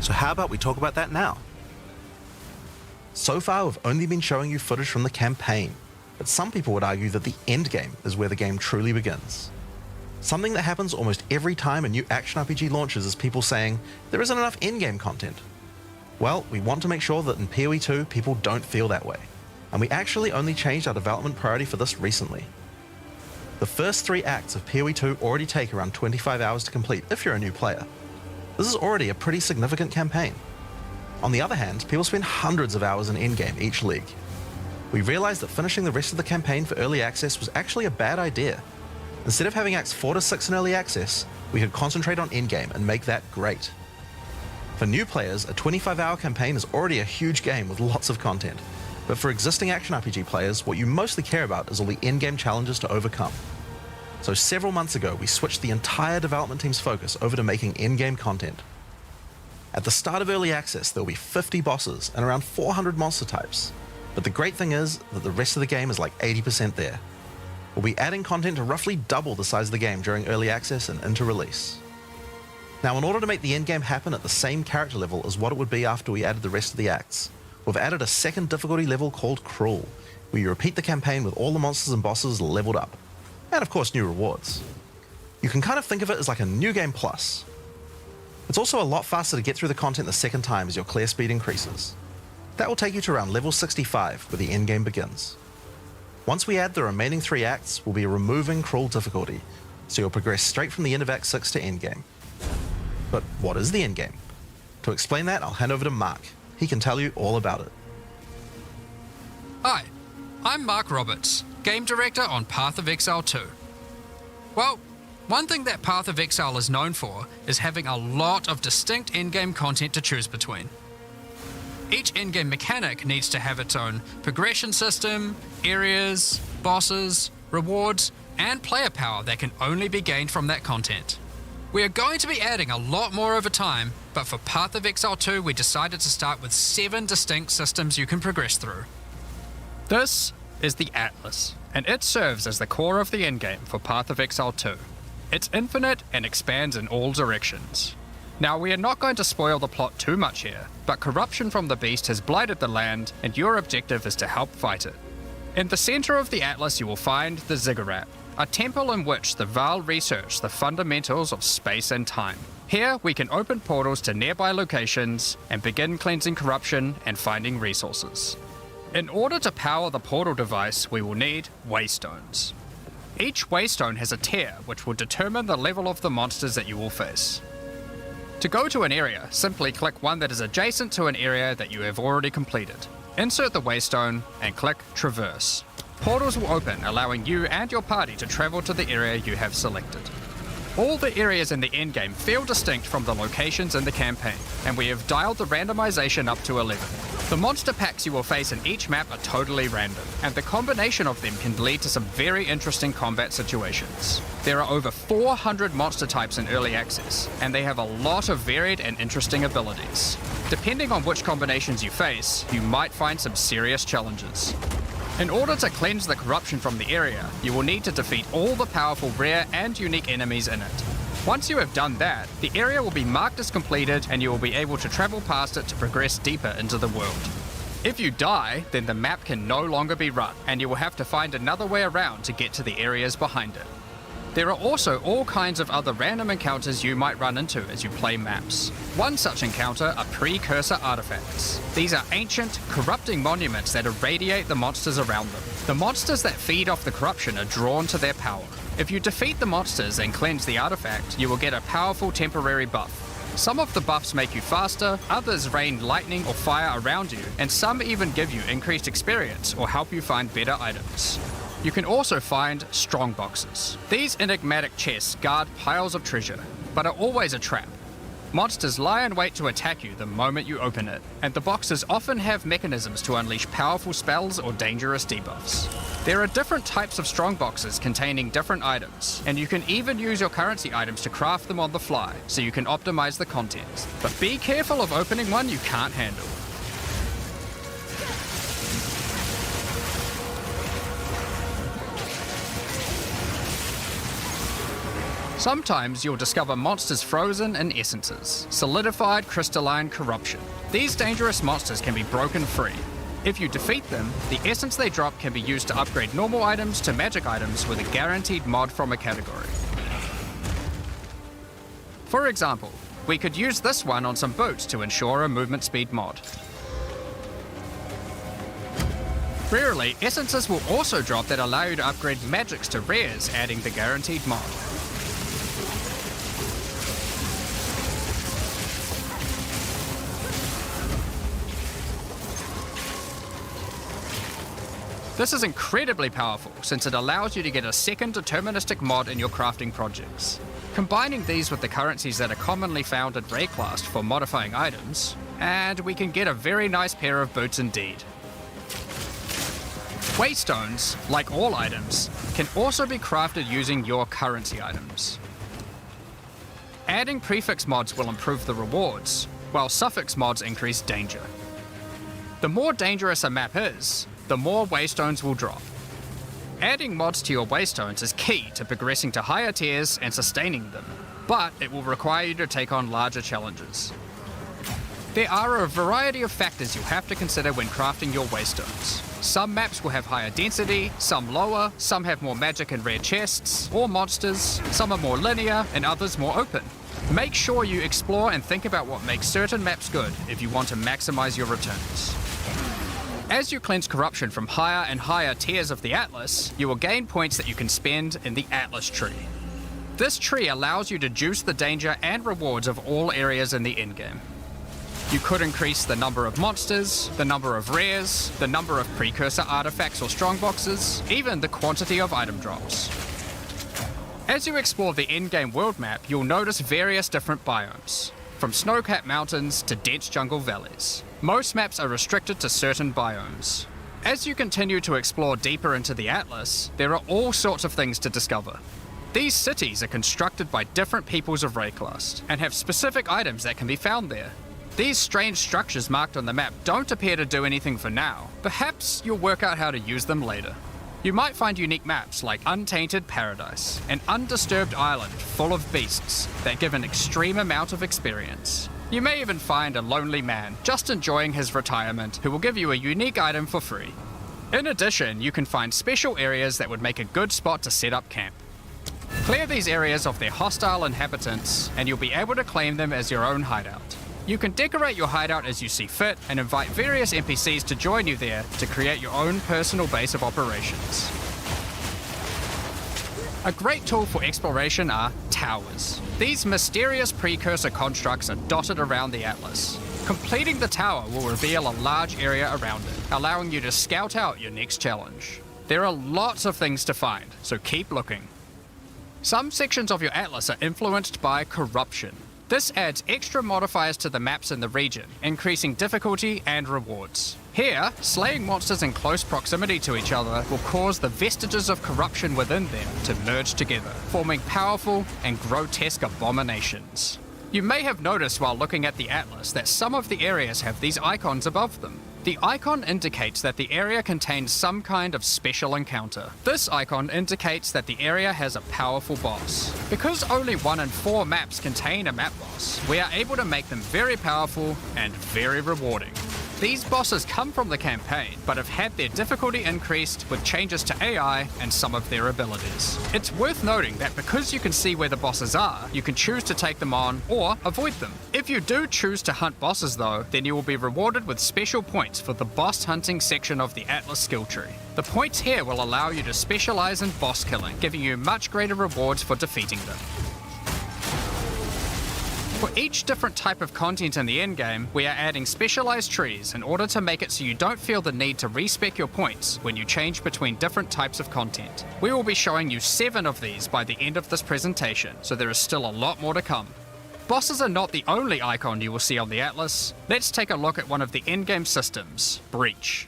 Speaker 6: So how about we talk about that now? So far we've only been showing you footage from the campaign, but some people would argue that the Endgame is where the game truly begins. Something that happens almost every time a new action RPG launches is people saying, there isn't enough Endgame content. Well, we want to make sure that in PoE 2 people don't feel that way, and we actually only changed our development priority for this recently. The first 3 acts of PoE 2 already take around 25 hours to complete if you're a new player. This is already a pretty significant campaign. On the other hand, people spend hundreds of hours in Endgame each league. We realized that finishing the rest of the campaign for early access was actually a bad idea. Instead of having Acts 4 to 6 in early access, we could concentrate on Endgame and make that great. For new players, a 25-hour campaign is already a huge game with lots of content. But for existing action RPG players, what you mostly care about is all the endgame challenges to overcome. So several months ago, we switched the entire development team's focus over to making endgame content. At the start of early access, there will be 50 bosses and around 400 monster types. But the great thing is that the rest of the game is like 80% there. We'll be adding content to roughly double the size of the game during early access and into release. Now, in order to make the endgame happen at the same character level as what it would be after we added the rest of the acts, we've added a second difficulty level called Cruel, where you repeat the campaign with all the monsters and bosses leveled up. And of course, new rewards. You can kind of think of it as like a new game plus. It's also a lot faster to get through the content the second time as your clear speed increases. That will take you to around level 65, where the endgame begins. Once we add the remaining 3 acts, we'll be removing Cruel difficulty, so you'll progress straight from the end of Act 6 to endgame. But what is the endgame? To explain that, I'll hand over to Mark. He can tell you all about it.
Speaker 8: Hi, I'm Mark Roberts, Game Director on Path of Exile 2. Well, one thing that Path of Exile is known for is having a lot of distinct endgame content to choose between. Each endgame mechanic needs to have its own progression system, areas, bosses, rewards, and player power that can only be gained from that content. We are going to be adding a lot more over time, but for Path of Exile 2 we decided to start with 7 distinct systems you can progress through.
Speaker 9: This is the Atlas, and it serves as the core of the endgame for Path of Exile 2. It's infinite and expands in all directions. Now, we are not going to spoil the plot too much here, but corruption from the beast has blighted the land, and your objective is to help fight it. In the center of the Atlas you will find the Ziggurat, a temple in which the Vaal research the fundamentals of space and time. Here, we can open portals to nearby locations and begin cleansing corruption and finding resources. In order to power the portal device, we will need waystones. Each waystone has a tier which will determine the level of the monsters that you will face. To go to an area, simply click one that is adjacent to an area that you have already completed. Insert the waystone and click Traverse. Portals will open, allowing you and your party to travel to the area you have selected. All the areas in the endgame feel distinct from the locations in the campaign, and we have dialed the randomization up to 11. The monster packs you will face in each map are totally random, and the combination of them can lead to some very interesting combat situations. There are over 400 monster types in early access, and they have a lot of varied and interesting abilities. Depending on which combinations you face, you might find some serious challenges. In order to cleanse the corruption from the area, you will need to defeat all the powerful rare and unique enemies in it. Once you have done that, the area will be marked as completed and you will be able to travel past it to progress deeper into the world. If you die, then the map can no longer be run, and you will have to find another way around to get to the areas behind it. There are also all kinds of other random encounters you might run into as you play maps. One such encounter are precursor artifacts. These are ancient, corrupting monuments that irradiate the monsters around them. The monsters that feed off the corruption are drawn to their power. If you defeat the monsters and cleanse the artifact, you will get a powerful temporary buff. Some of the buffs make you faster, others rain lightning or fire around you, and some even give you increased experience or help you find better items. You can also find strong boxes. These enigmatic chests guard piles of treasure, but are always a trap. Monsters lie in wait to attack you the moment you open it, and the boxes often have mechanisms to unleash powerful spells or dangerous debuffs. There are different types of strong boxes containing different items, and you can even use your currency items to craft them on the fly, so you can optimize the contents. But be careful of opening one you can't handle. Sometimes you'll discover monsters frozen in essences, solidified crystalline corruption. These dangerous monsters can be broken free. If you defeat them, the essence they drop can be used to upgrade normal items to magic items with a guaranteed mod from a category. For example, we could use this one on some boots to ensure a movement speed mod. Rarely, essences will also drop that allow you to upgrade magics to rares, adding the guaranteed mod. This is incredibly powerful since it allows you to get a second deterministic mod in your crafting projects. Combining these with the currencies that are commonly found in Rayclast for modifying items, and we can get a very nice pair of boots indeed. Waystones, like all items, can also be crafted using your currency items. Adding prefix mods will improve the rewards, while suffix mods increase danger. The more dangerous a map is, the more waystones will drop. Adding mods to your waystones is key to progressing to higher tiers and sustaining them, but it will require you to take on larger challenges. There are a variety of factors you'll have to consider when crafting your waystones. Some maps will have higher density, some lower, some have more magic and rare chests, or monsters, some are more linear and others more open. Make sure you explore and think about what makes certain maps good if you want to maximize your returns. As you cleanse corruption from higher and higher tiers of the Atlas, you will gain points that you can spend in the Atlas tree. This tree allows you to juice the danger and rewards of all areas in the endgame. You could increase the number of monsters, the number of rares, the number of precursor artifacts or strongboxes, even the quantity of item drops. As you explore the endgame world map, you'll notice various different biomes, from snow-capped mountains to dense jungle valleys. Most maps are restricted to certain biomes. As you continue to explore deeper into the Atlas, there are all sorts of things to discover. These cities are constructed by different peoples of Rayclast, and have specific items that can be found there. These strange structures marked on the map don't appear to do anything for now. Perhaps you'll work out how to use them later. You might find unique maps like Untainted Paradise, an undisturbed island full of beasts that give an extreme amount of experience. You may even find a lonely man just enjoying his retirement who will give you a unique item for free. In addition, you can find special areas that would make a good spot to set up camp. Clear these areas of their hostile inhabitants, and you'll be able to claim them as your own hideout. You can decorate your hideout as you see fit and invite various NPCs to join you there to create your own personal base of operations. A great tool for exploration are towers. These mysterious precursor constructs are dotted around the Atlas. Completing the tower will reveal a large area around it, allowing you to scout out your next challenge. There are lots of things to find, so keep looking. Some sections of your Atlas are influenced by corruption. This adds extra modifiers to the maps in the region, increasing difficulty and rewards. Here, slaying monsters in close proximity to each other will cause the vestiges of corruption within them to merge together, forming powerful and grotesque abominations. You may have noticed while looking at the Atlas that some of the areas have these icons above them. The icon indicates that the area contains some kind of special encounter. This icon indicates that the area has a powerful boss. Because only 1 in 4 maps contain a map boss, we are able to make them very powerful and very rewarding. These bosses come from the campaign, but have had their difficulty increased with changes to AI and some of their abilities. It's worth noting that because you can see where the bosses are, you can choose to take them on or avoid them. If you do choose to hunt bosses though, then you will be rewarded with special points for the boss hunting section of the Atlas skill tree. The points here will allow you to specialize in boss killing, giving you much greater rewards for defeating them. For each different type of content in the endgame, we are adding specialized trees in order to make it so you don't feel the need to respec your points when you change between different types of content. We will be showing you 7 of these by the end of this presentation, so there is still a lot more to come. Bosses are not the only icon you will see on the Atlas. Let's take a look at one of the endgame systems, Breach.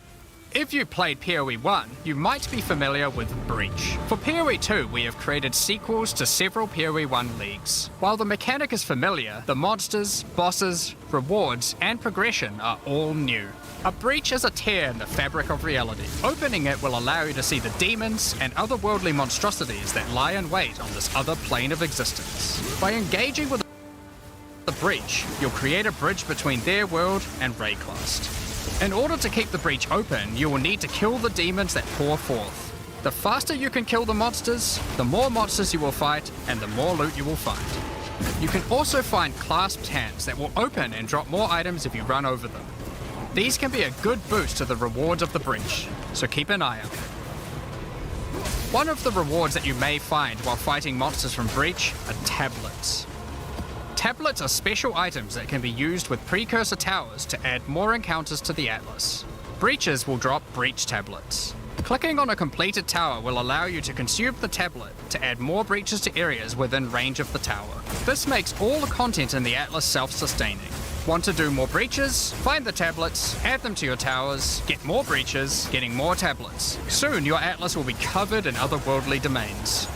Speaker 9: If you played PoE 1, you might be familiar with Breach. For PoE 2, we have created sequels to several PoE 1 leagues. While the mechanic is familiar, the monsters, bosses, rewards, and progression are all new. A breach is a tear in the fabric of reality. Opening it will allow you to see the demons and otherworldly monstrosities that lie in wait on this other plane of existence. By engaging with the breach, you'll create a bridge between their world and Rayclast. In order to keep the breach open, you will need to kill the demons that pour forth. The faster you can kill the monsters, the more monsters you will fight, and the more loot you will find. You can also find clasped hands that will open and drop more items if you run over them. These can be a good boost to the rewards of the breach, so keep an eye out. One of the rewards that you may find while fighting monsters from Breach are tablets. Tablets are special items that can be used with precursor towers to add more encounters to the Atlas. Breaches will drop breach tablets. Clicking on a completed tower will allow you to consume the tablet to add more breaches to areas within range of the tower. This makes all the content in the Atlas self-sustaining. Want to do more breaches? Find the tablets, add them to your towers, get more breaches, getting more tablets. Soon your Atlas will be covered in otherworldly domains.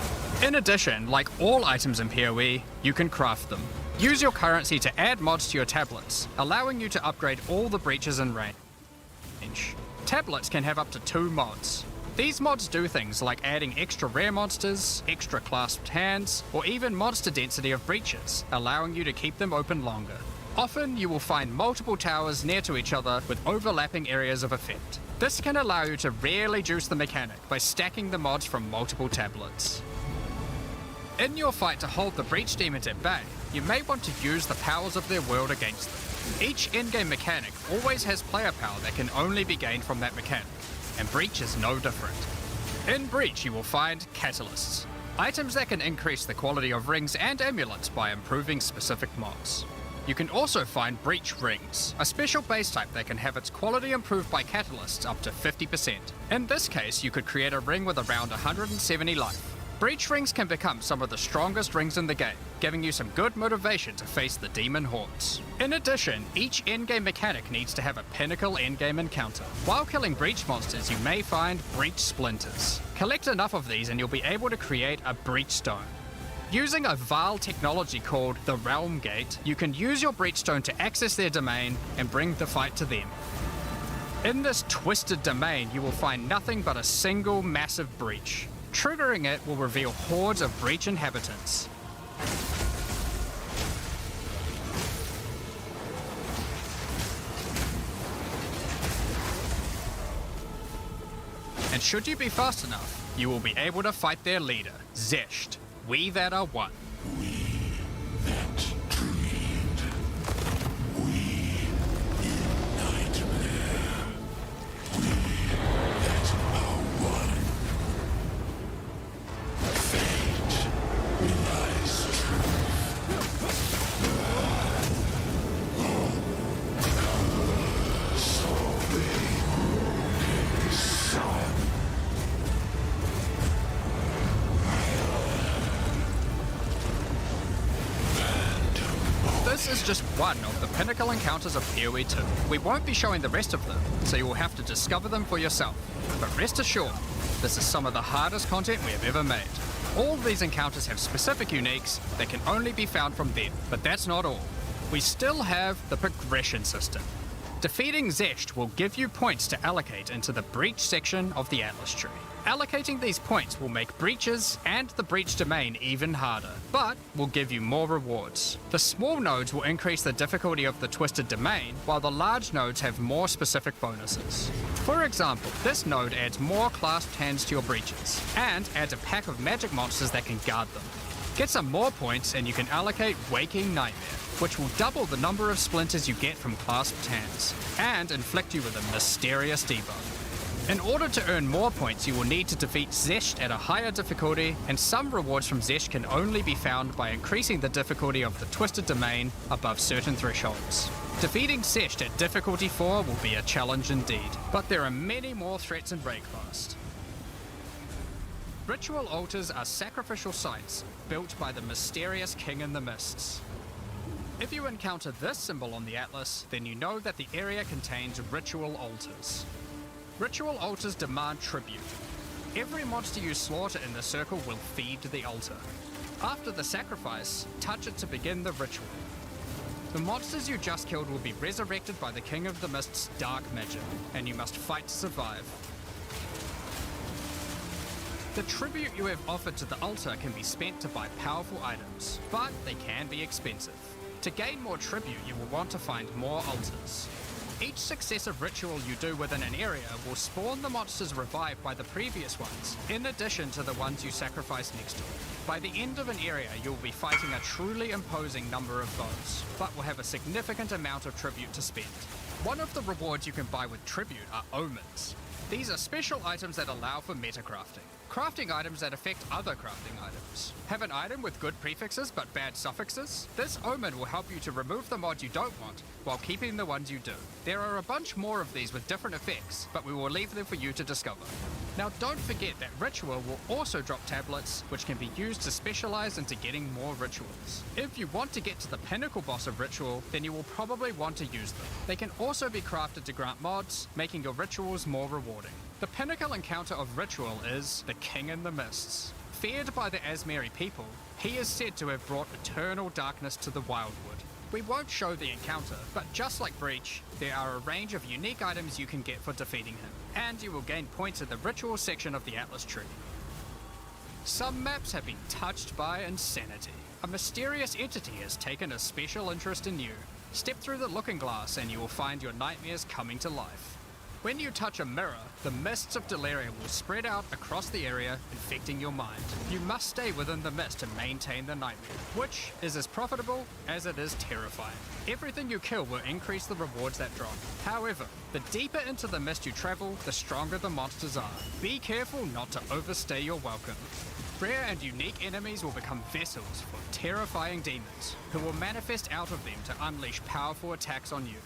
Speaker 9: In addition, like all items in PoE, you can craft them. Use your currency to add mods to your tablets, allowing you to upgrade all the breaches in range. Tablets can have up to 2 mods. These mods do things like adding extra rare monsters, extra clasped hands, or even monster density of breaches, allowing you to keep them open longer. Often you will find multiple towers near to each other with overlapping areas of effect. This can allow you to really juice the mechanic by stacking the mods from multiple tablets. In your fight to hold the breach demons at bay, you may want to use the powers of their world against them. Each endgame mechanic always has player power that can only be gained from that mechanic, and Breach is no different. In Breach you will find catalysts, items that can increase the quality of rings and amulets by improving specific mods. You can also find Breach Rings, a special base type that can have its quality improved by catalysts up to 50%. In this case, you could create a ring with around 170 life. Breach Rings can become some of the strongest rings in the game, giving you some good motivation to face the demon hordes. In addition, each endgame mechanic needs to have a pinnacle endgame encounter. While killing Breach monsters, you may find Breach Splinters. Collect enough of these and you'll be able to create a Breach Stone. Using a Vaal technology called the Realm Gate, you can use your Breach Stone to access their domain and bring the fight to them. In this twisted domain, you will find nothing but a single massive breach. Triggering it will reveal hordes of breach inhabitants. And should you be fast enough, you will be able to fight their leader, Zesht. We that are one. This is just one of the pinnacle encounters of PoE 2. We won't be showing the rest of them, so you will have to discover them for yourself. But rest assured, this is some of the hardest content we have ever made. All these encounters have specific uniques that can only be found from them, but that's not all. We still have the progression system. Defeating Zesht will give you points to allocate into the breach section of the Atlas tree. Allocating these points will make breaches and the breach domain even harder, but will give you more rewards. The small nodes will increase the difficulty of the twisted domain, while the large nodes have more specific bonuses. For example, this node adds more clasped hands to your breaches, and adds a pack of magic monsters that can guard them. Get some more points and you can allocate Waking Nightmare, which will double the number of splinters you get from clasped hands, and inflict you with a mysterious debuff. In order to earn more points, you will need to defeat Zesht at a higher difficulty, and some rewards from Zesht can only be found by increasing the difficulty of the Twisted Domain above certain thresholds. Defeating Zesht at difficulty 4 will be a challenge indeed, but there are many more threats in Breakfast. Ritual altars are sacrificial sites built by the mysterious King in the Mists. If you encounter this symbol on the Atlas, then you know that the area contains ritual altars. Ritual altars demand tribute. Every monster you slaughter in the circle will feed the altar. After the sacrifice, touch it to begin the ritual. The monsters you just killed will be resurrected by the King of the Mist's dark magic, and you must fight to survive. The tribute you have offered to the altar can be spent to buy powerful items, but they can be expensive. To gain more tribute, you will want to find more altars. Each successive ritual you do within an area will spawn the monsters revived by the previous ones, in addition to the ones you sacrifice next to it. By the end of an area, you'll be fighting a truly imposing number of foes, but will have a significant amount of tribute to spend. One of the rewards you can buy with tribute are omens. These are special items that allow for metacrafting. Crafting items that affect other crafting items. Have an item with good prefixes but bad suffixes? This omen will help you to remove the mod you don't want, while keeping the ones you do. There are a bunch more of these with different effects, but we will leave them for you to discover.
Speaker 8: Now don't forget that Ritual will also drop tablets which can be used to specialize into getting more rituals. If you want to get to the pinnacle boss of Ritual, then you will probably want to use them. They can also be crafted to grant mods, making your rituals more rewarding. The pinnacle encounter of Ritual is the King in the Mists. Feared by the Asmeri people, he is said to have brought eternal darkness to the Wildwood. We won't show the encounter, but just like Breach, there are a range of unique items you can get for defeating him, and you will gain points in the ritual section of the Atlas tree. Some maps have been touched by insanity. A mysterious entity has taken a special interest in you. Step through the looking glass and you will find your nightmares coming to life. When you touch a mirror, the mists of delirium will spread out across the area, infecting your mind. You must stay within the mist to maintain the nightmare, which is as profitable as it is terrifying. Everything you kill will increase the rewards that drop. However, the deeper into the mist you travel, the stronger the monsters are. Be careful not to overstay your welcome. Rare and unique enemies will become vessels for terrifying demons, who will manifest out of them to unleash powerful attacks on you.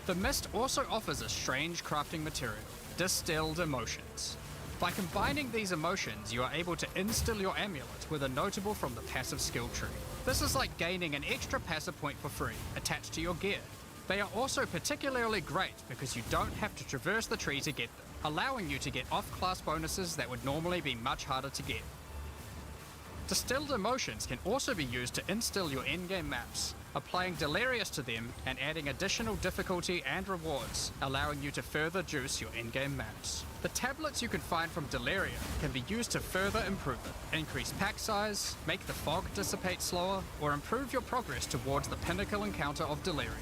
Speaker 8: The mist also offers a strange crafting material, distilled emotions. By combining these emotions, you are able to instill your amulet with a notable from the passive skill tree. This is like gaining an extra passive point for free, attached to your gear. They are also particularly great because you don't have to traverse the tree to get them, allowing you to get off-class bonuses that would normally be much harder to get. Distilled emotions can also be used to instill your endgame maps, applying Delirious to them and adding additional difficulty and rewards, allowing you to further juice your endgame maps. The tablets you can find from Delirium can be used to further improve it, increase pack size, make the fog dissipate slower, or improve your progress towards the pinnacle encounter of Delirium.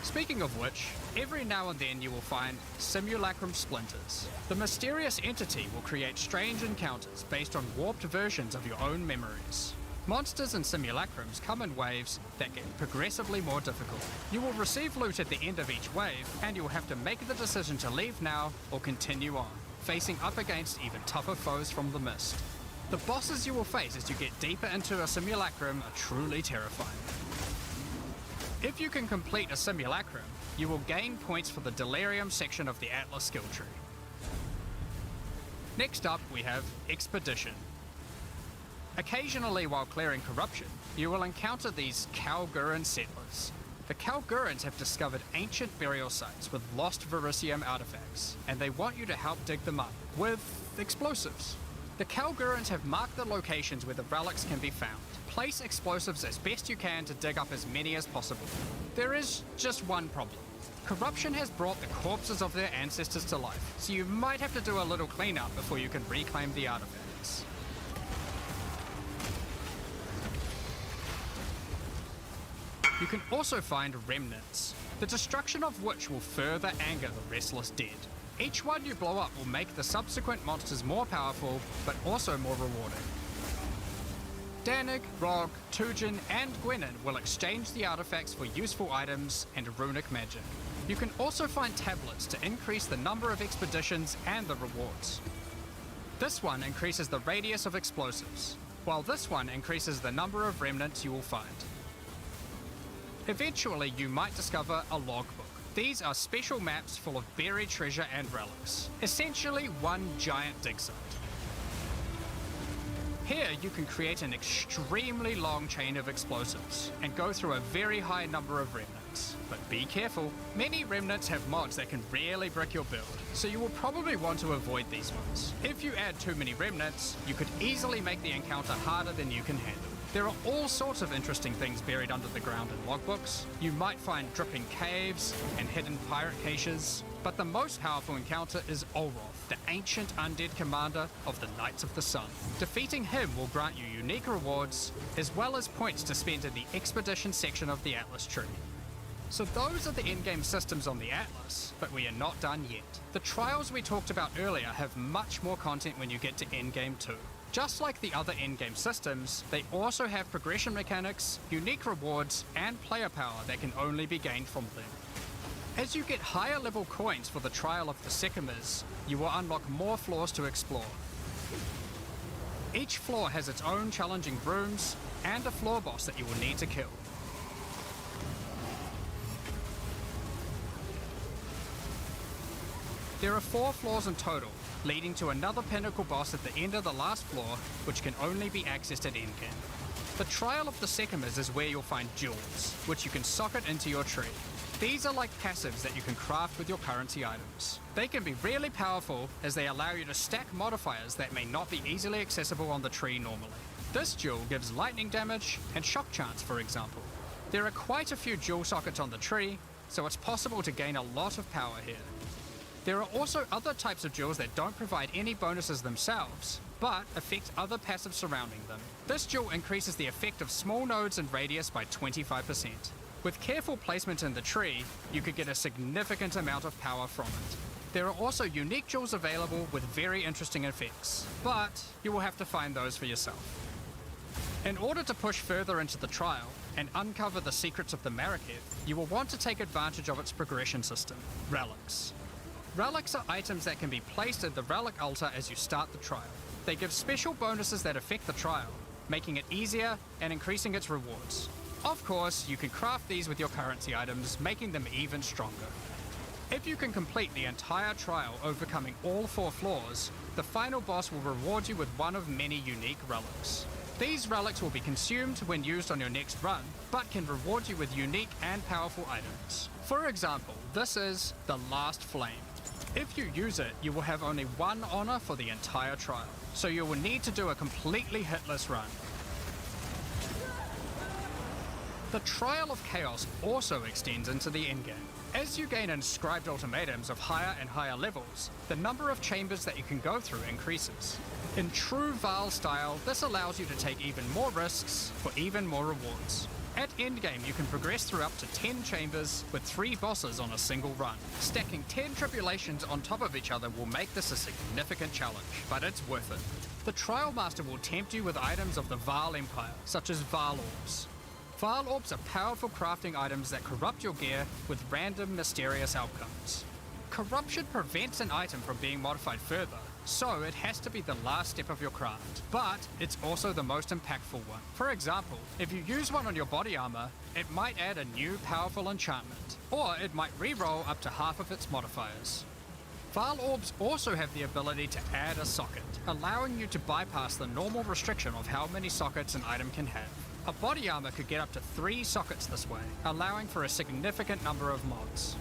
Speaker 8: Speaking of which, every now and then you will find simulacrum splinters. The mysterious entity will create strange encounters based on warped versions of your own memories. Monsters and simulacrums come in waves that get progressively more difficult. You will receive loot at the end of each wave, and you will have to make the decision to leave now or continue on, facing up against even tougher foes from the mist. The bosses you will face as you get deeper into a simulacrum are truly terrifying. If you can complete a simulacrum, you will gain points for the Delirium section of the Atlas skill tree. Next up, we have Expedition. Occasionally while clearing corruption, you will encounter these Kalguran settlers. The Kalgurans have discovered ancient burial sites with lost Verisium artifacts, and they want you to help dig them up with explosives. The Kalgurans have marked the locations where the relics can be found. Place explosives as best you can to dig up as many as possible. There is just one problem. Corruption has brought the corpses of their ancestors to life, so you might have to do a little cleanup before you can reclaim the artifacts. You can also find remnants, the destruction of which will further anger the restless dead. Each one you blow up will make the subsequent monsters more powerful, but also more rewarding. Danig, Rog, Tujin, and Gwenin will exchange the artifacts for useful items and runic magic. You can also find tablets to increase the number of expeditions and the rewards. This one increases the radius of explosives, while this one increases the number of remnants you will find. Eventually, you might discover a logbook. These are special maps full of buried treasure and relics, essentially one giant dig site. Here, you can create an extremely long chain of explosives and go through a very high number of remnants. But be careful, many remnants have mods that can really brick your build, so you will probably want to avoid these ones. If you add too many remnants, you could easily make the encounter harder than you can handle. There are all sorts of interesting things buried under the ground in logbooks. You might find dripping caves and hidden pirate caches, but the most powerful encounter is Olroth, the ancient undead commander of the Knights of the Sun. Defeating him will grant you unique rewards, as well as points to spend in the expedition section of the Atlas tree. So those are the endgame systems on the Atlas, but we are not done yet. The trials we talked about earlier have much more content when you get to Endgame 2. Just like the other endgame systems, they also have progression mechanics, unique rewards, and player power that can only be gained from them. As you get higher level coins for the Trial of the Sycamores, you will unlock more floors to explore. Each floor has its own challenging rooms, and a floor boss that you will need to kill.
Speaker 9: There are 4 floors in total, leading to another pinnacle boss at the end of the last floor, which can only be accessed at Endgame. The Trial of the Sekimas is where you'll find jewels, which you can socket into your tree. These are like passives that you can craft with your currency items. They can be really powerful as they allow you to stack modifiers that may not be easily accessible on the tree normally. This jewel gives lightning damage and shock chance, for example. There are quite a few jewel sockets on the tree, so it's possible to gain a lot of power here. There are also other types of jewels that don't provide any bonuses themselves, but affect other passives surrounding them. This jewel increases the effect of small nodes and radius by 25%. With careful placement in the tree, you could get a significant amount of power from it. There are also unique jewels available with very interesting effects, but you will have to find those for yourself. In order to push further into the trial and uncover the secrets of the Marikev, you will want to take advantage of its progression system, relics. Relics are items that can be placed in the relic altar as you start the trial. They give special bonuses that affect the trial, making it easier and increasing its rewards. Of course, you can craft these with your currency items, making them even stronger. If you can complete the entire trial overcoming all 4 floors, the final boss will reward you with one of many unique relics. These relics will be consumed when used on your next run, but can reward you with unique and powerful items. For example, this is the Last Flame. If you use it, you will have only 1 honor for the entire trial, so you will need to do a completely hitless run. The Trial of Chaos also extends into the endgame. As you gain inscribed ultimatums of higher and higher levels, the number of chambers that you can go through increases. In true Val style, this allows you to take even more risks for even more rewards. At endgame, you can progress through up to 10 chambers with 3 bosses on a single run. Stacking 10 tribulations on top of each other will make this a significant challenge, but it's worth it. The Trial Master will tempt you with items of the Val Empire, such as Val Orbs. Val Orbs are powerful crafting items that corrupt your gear with random, mysterious outcomes. Corruption prevents an item from being modified further, so it has to be the last step of your craft, but it's also the most impactful one. For example, if you use one on your body armor, it might add a new powerful enchantment, or it might re-roll up to half of its modifiers. Val Orbs also have the ability to add a socket, allowing you to bypass the normal restriction of how many sockets an item can have. A body armor could get up to 3 sockets this way, allowing for a significant number of mods.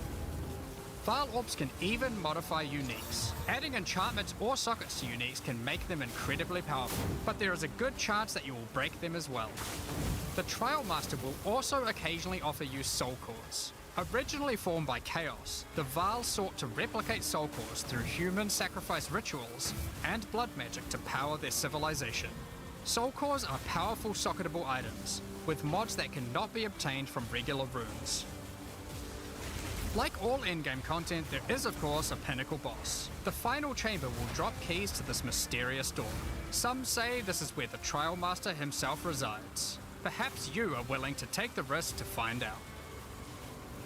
Speaker 9: Val Orbs can even modify uniques. Adding enchantments or sockets to uniques can make them incredibly powerful, but there is a good chance that you will break them as well. The Trial Master will also occasionally offer you soul cores. Originally formed by Chaos, the Val sought to replicate soul cores through human sacrifice rituals and blood magic to power their civilization. Soul cores are powerful socketable items, with mods that cannot be obtained from regular runes. Like all endgame content, there is of course a pinnacle boss. The final chamber will drop keys to this mysterious door. Some say this is where the Trial Master himself resides. Perhaps you are willing to take the risk to find out.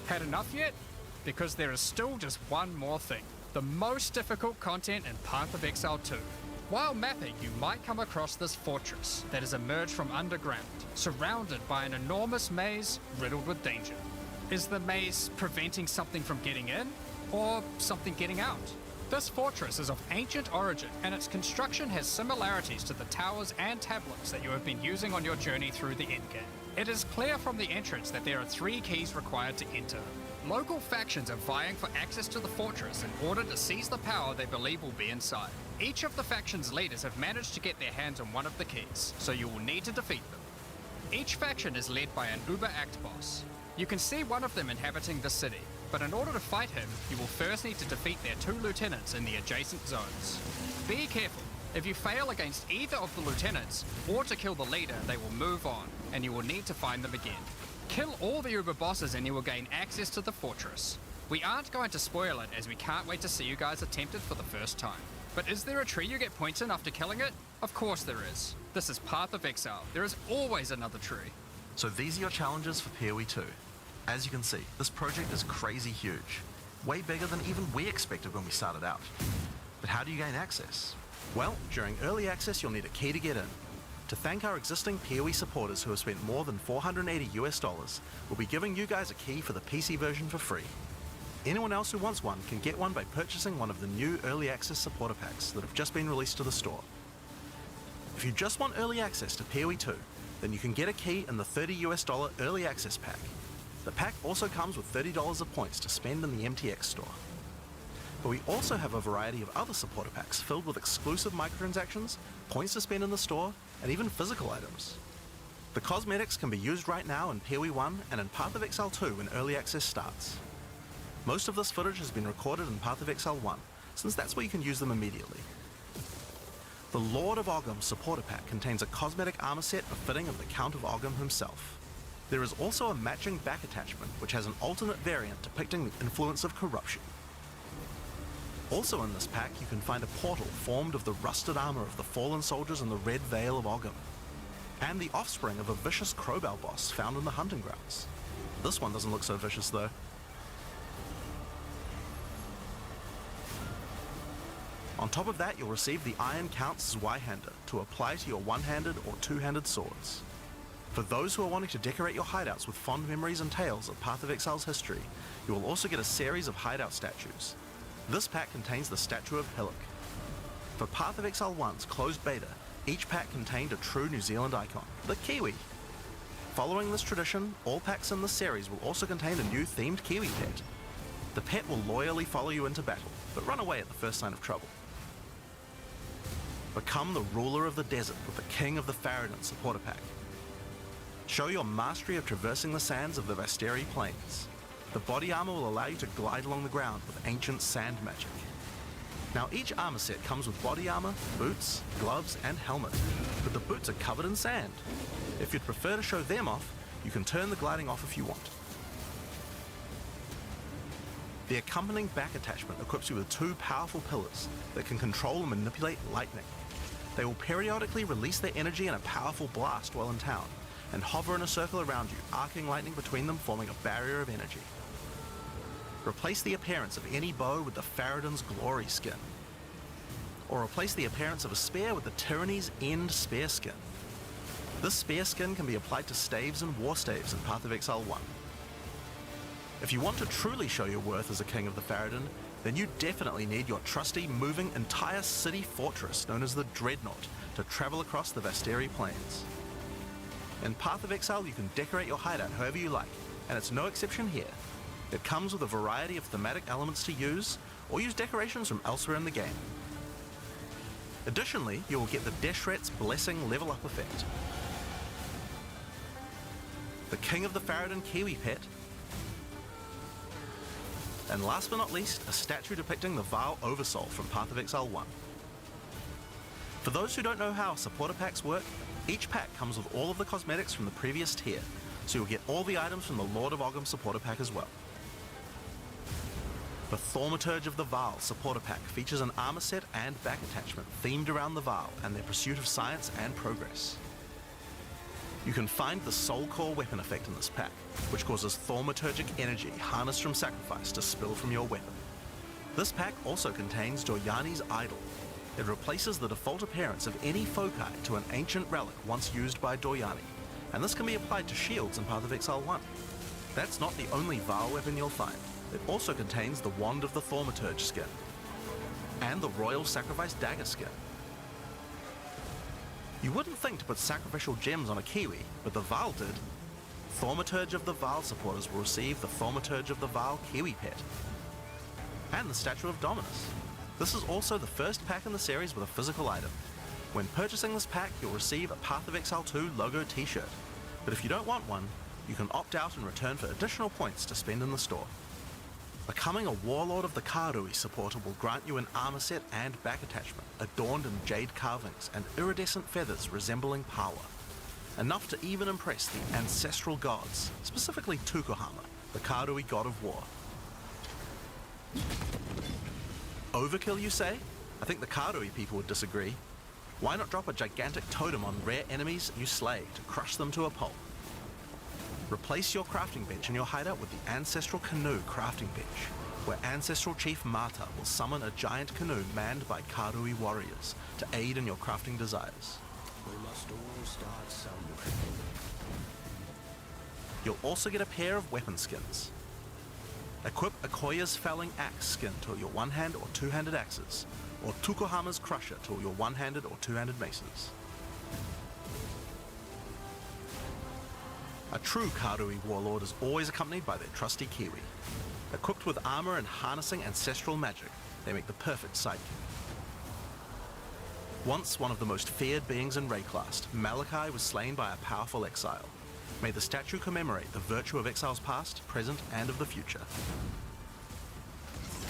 Speaker 9: Had enough yet? Because there is still just one more thing. The most difficult content in Path of Exile 2. While mapping, you might come across this fortress that has emerged from underground, surrounded by an enormous maze riddled with danger. Is the maze preventing something from getting in, or something getting out? This fortress is of ancient origin, and its construction has similarities to the towers and tablets that you have been using on your journey through the endgame. It is clear from the entrance that there are 3 keys required to enter. Local factions are vying for access to the fortress in order to seize the power they believe will be inside. Each of the faction's leaders have managed to get their hands on one of the keys, so you will need to defeat them. Each faction is led by an Uber-Act boss. You can see one of them inhabiting the city, but in order to fight him, you will first need to defeat their 2 lieutenants in the adjacent zones. Be careful. If you fail against either of the lieutenants, or to kill the leader, they will move on, and you will need to find them again. Kill all the Uber bosses and you will gain access to the fortress. We aren't going to spoil it as we can't wait to see you guys attempt it for the first time. But is there a tree you get points in after killing it? Of course there is. This is Path of Exile. There is always another tree.
Speaker 6: So these are your challenges for PoE 2. As you can see, this project is crazy huge. Way bigger than even we expected when we started out. But how do you gain access? Well, during early access you'll need a key to get in. To thank our existing PoE supporters who have spent more than $480 US, we'll be giving you guys a key for the PC version for free. anyone else who wants one can get one by purchasing one of the new Early Access supporter packs that have just been released to the store. If you just want early access to PoE 2, then you can get a key in the $30 Early Access pack. The pack also comes with $30 of points to spend in the MTX store. But we also have a variety of other supporter packs filled with exclusive microtransactions, points to spend in the store, and even physical items. The cosmetics can be used right now in PoE 1 and in Path of Exile 2 when Early Access starts. Most of this footage has been recorded in Path of Exile 1, since that's where you can use them immediately. The Lord of Ogham supporter pack contains a cosmetic armor set befitting of the Count of Ogham himself. There is also a matching back attachment which has an alternate variant depicting the influence of corruption. Also in this pack you can find a portal formed of the rusted armor of the fallen soldiers in the Red Vale of Ogham, and the offspring of a vicious crowbow boss found in the hunting grounds. This one doesn't look so vicious though. On top of that, you'll receive the Iron Count's Zweihander to apply to your one-handed or two-handed swords. For those who are wanting to decorate your hideouts with fond memories and tales of Path of Exile's history, you will also get a series of hideout statues. This pack contains the statue of Hillock. For Path of Exile 1's closed beta, each pack contained a true New Zealand icon, the Kiwi. Following this tradition, all packs in this series will also contain a new themed Kiwi pet. The pet will loyally follow you into battle, but run away at the first sign of trouble. Become the ruler of the desert with the King of the Faradin supporter pack. Show your mastery of traversing the sands of the Vasteri Plains. The body armor will allow you to glide along the ground with ancient sand magic. Now each armor set comes with body armor, boots, gloves, and helmet, but the boots are covered in sand. If you'd prefer to show them off, you can turn the gliding off if you want. The accompanying back attachment equips you with two powerful pillars that can control and manipulate lightning. They will periodically release their energy in a powerful blast while in town, and hover in a circle around you, arcing lightning between them, forming a barrier of energy. Replace the appearance of any bow with the Faradin's Glory skin, or replace the appearance of a spear with the Tyranny's End spear skin. This spear skin can be applied to staves and war staves in Path of Exile 1. If you want to truly show your worth as a King of the Faradin, then you definitely need your trusty, moving, entire city fortress known as the Dreadnought to travel across the Vasteri Plains. In Path of Exile, you can decorate your hideout however you like, and it's no exception here. It comes with a variety of thematic elements to use, or use decorations from elsewhere in the game. Additionally, you will get the Deshret's Blessing level up effect, the King of the Faradin Kiwi pet, and last but not least, a statue depicting the Vaal Oversoul from Path of Exile 1. For those who don't know how supporter packs work, each pack comes with all of the cosmetics from the previous tier, so you'll get all the items from the Lord of Ogham supporter pack as well. The Thaumaturge of the Vaal supporter pack features an armor set and back attachment themed around the Vaal and their pursuit of science and progress. You can find the Soul Core weapon effect in this pack, which causes thaumaturgic energy harnessed from sacrifice to spill from your weapon. This pack also contains Doryani's Idol. It replaces the default appearance of any foci to an ancient relic once used by Doryani, and this can be applied to shields in Path of Exile 1. That's not the only Vaal weapon you'll find. It also contains the Wand of the Thaumaturge skin, and the Royal Sacrifice Dagger skin. You wouldn't think to put sacrificial gems on a Kiwi, but the Vaal did. Thaumaturge of the Vaal supporters will receive the Thaumaturge of the Vaal Kiwi pet, and the Statue of Dominus. This is also the first pack in the series with a physical item. When purchasing this pack, you'll receive a Path of Exile 2 logo t-shirt, but if you don't want one, you can opt out and return for additional points to spend in the store. Becoming a Warlord of the Karui supporter will grant you an armor set and back attachment, adorned in jade carvings and iridescent feathers resembling power. Enough to even impress the ancestral gods, specifically Tukohama, the Karui god of war. Overkill, you say? I think the Karui people would disagree. Why not drop a gigantic totem on rare enemies you slay to crush them to a pulp? Replace your crafting bench in your hideout with the Ancestral Canoe crafting bench, where Ancestral Chief Mata will summon a giant canoe manned by Karui warriors to aid in your crafting desires.
Speaker 10: We must all start somewhere.
Speaker 6: You'll also get a pair of weapon skins. Equip Akoya's Felling Axe skin to your one-hand or two-handed axes, or Tukohama's Crusher to your one-handed or two-handed maces. A true Karui warlord is always accompanied by their trusty Kiwi. Equipped with armor and harnessing ancestral magic, they make the perfect sidekick. Once one of the most feared beings in Rayclast, Malachi was slain by a powerful exile. May the statue commemorate the virtue of Exile's past, present, and of the future.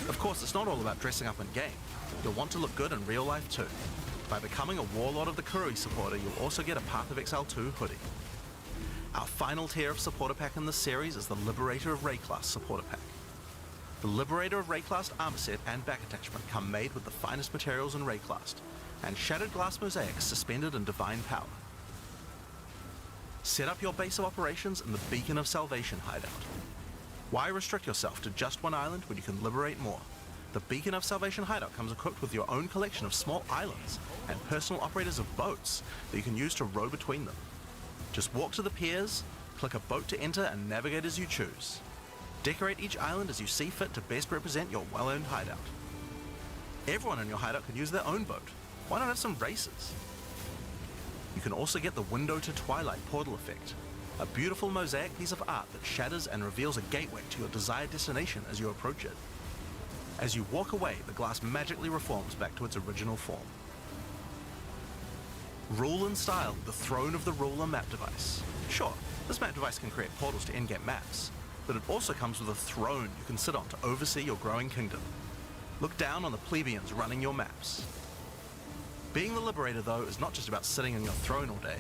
Speaker 6: Of course, it's not all about dressing up in game. You'll want to look good in real life too. By becoming a Warlord of the Karui supporter, you'll also get a Path of Exile 2 hoodie. Our final tier of supporter pack in this series is the Liberator of Rayclast supporter pack. The Liberator of Rayclast armor set and back attachment come made with the finest materials in Rayclast, and shattered glass mosaics suspended in divine power. Set up your base of operations in the Beacon of Salvation hideout. Why restrict yourself to just one island when you can liberate more? The Beacon of Salvation hideout comes equipped with your own collection of small islands and personal operators of boats that you can use to row between them. Just walk to the piers, click a boat to enter, and navigate as you choose. Decorate each island as you see fit to best represent your well-earned hideout. Everyone in your hideout can use their own boat. Why not have some races? You can also get the Window to Twilight portal effect, a beautiful mosaic piece of art that shatters and reveals a gateway to your desired destination as you approach it. As you walk away, the glass magically reforms back to its original form. Rule and Style, the Throne of the Ruler map device. Sure, this map device can create portals to in-game maps, but it also comes with a throne you can sit on to oversee your growing kingdom. Look down on the plebeians running your maps. Being the Liberator, though, is not just about sitting on your throne all day.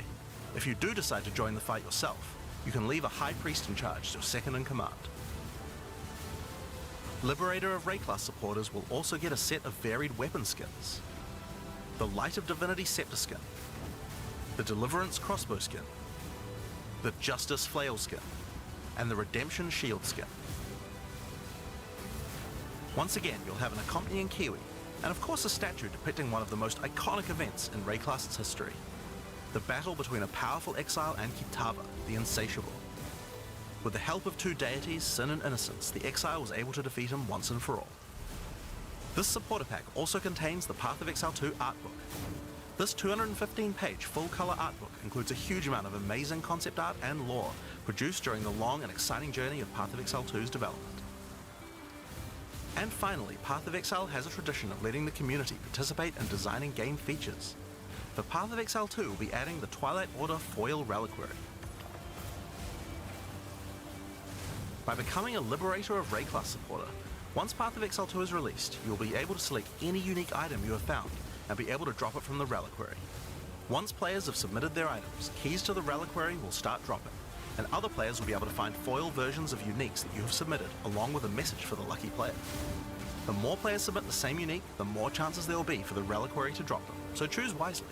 Speaker 6: If you do decide to join the fight yourself, you can leave a High Priest in charge as your second in command. Liberator of Rayclast supporters will also get a set of varied weapon skins. The Light of Divinity Scepter skin, the Deliverance Crossbow skin, the Justice Flail skin, and the Redemption Shield skin. Once again, you'll have an accompanying Kiwi, and of course a statue depicting one of the most iconic events in Rayclast's history, the battle between a powerful exile and Kitava, the Insatiable. With the help of two deities, Sin and Innocence, the exile was able to defeat him once and for all. This supporter pack also contains the Path of Exile 2 art book. This 215-page full-color art book includes a huge amount of amazing concept art and lore produced during the long and exciting journey of Path of Exile 2's development. And finally, Path of Exile has a tradition of letting the community participate in designing game features. For Path of Exile 2, we'll be adding the Twilight Order Foil Reliquary. By becoming a Liberator of Rayclast supporter, once Path of Exile 2 is released, you'll be able to select any unique item you have found and be able to drop it from the Reliquary. Once players have submitted their items, keys to the Reliquary will start dropping, and other players will be able to find foil versions of uniques that you have submitted, along with a message for the lucky player. The more players submit the same unique, the more chances there will be for the Reliquary to drop them, so choose wisely.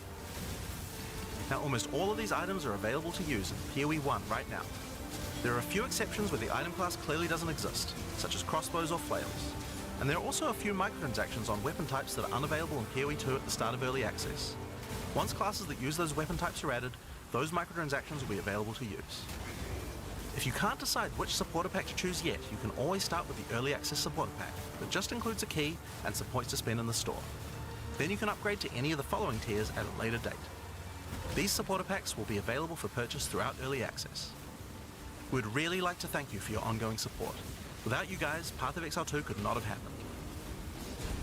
Speaker 6: Now, almost all of these items are available to use in PoE 1 right now. There are a few exceptions where the item class clearly doesn't exist, such as crossbows or flails. And there are also a few microtransactions on weapon types that are unavailable in PoE 2 at the start of early access. Once classes that use those weapon types are added, those microtransactions will be available to use. If you can't decide which supporter pack to choose yet, you can always start with the early access supporter pack that just includes a key and some points to spend in the store. Then you can upgrade to any of the following tiers at a later date. These supporter packs will be available for purchase throughout early access. We'd really like to thank you for your ongoing support. Without you guys, Path of Exile 2 could not have happened.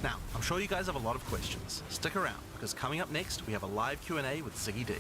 Speaker 6: Now, I'm sure you guys have a lot of questions. Stick around, because coming up next, we have a live Q&A with Ziggy D.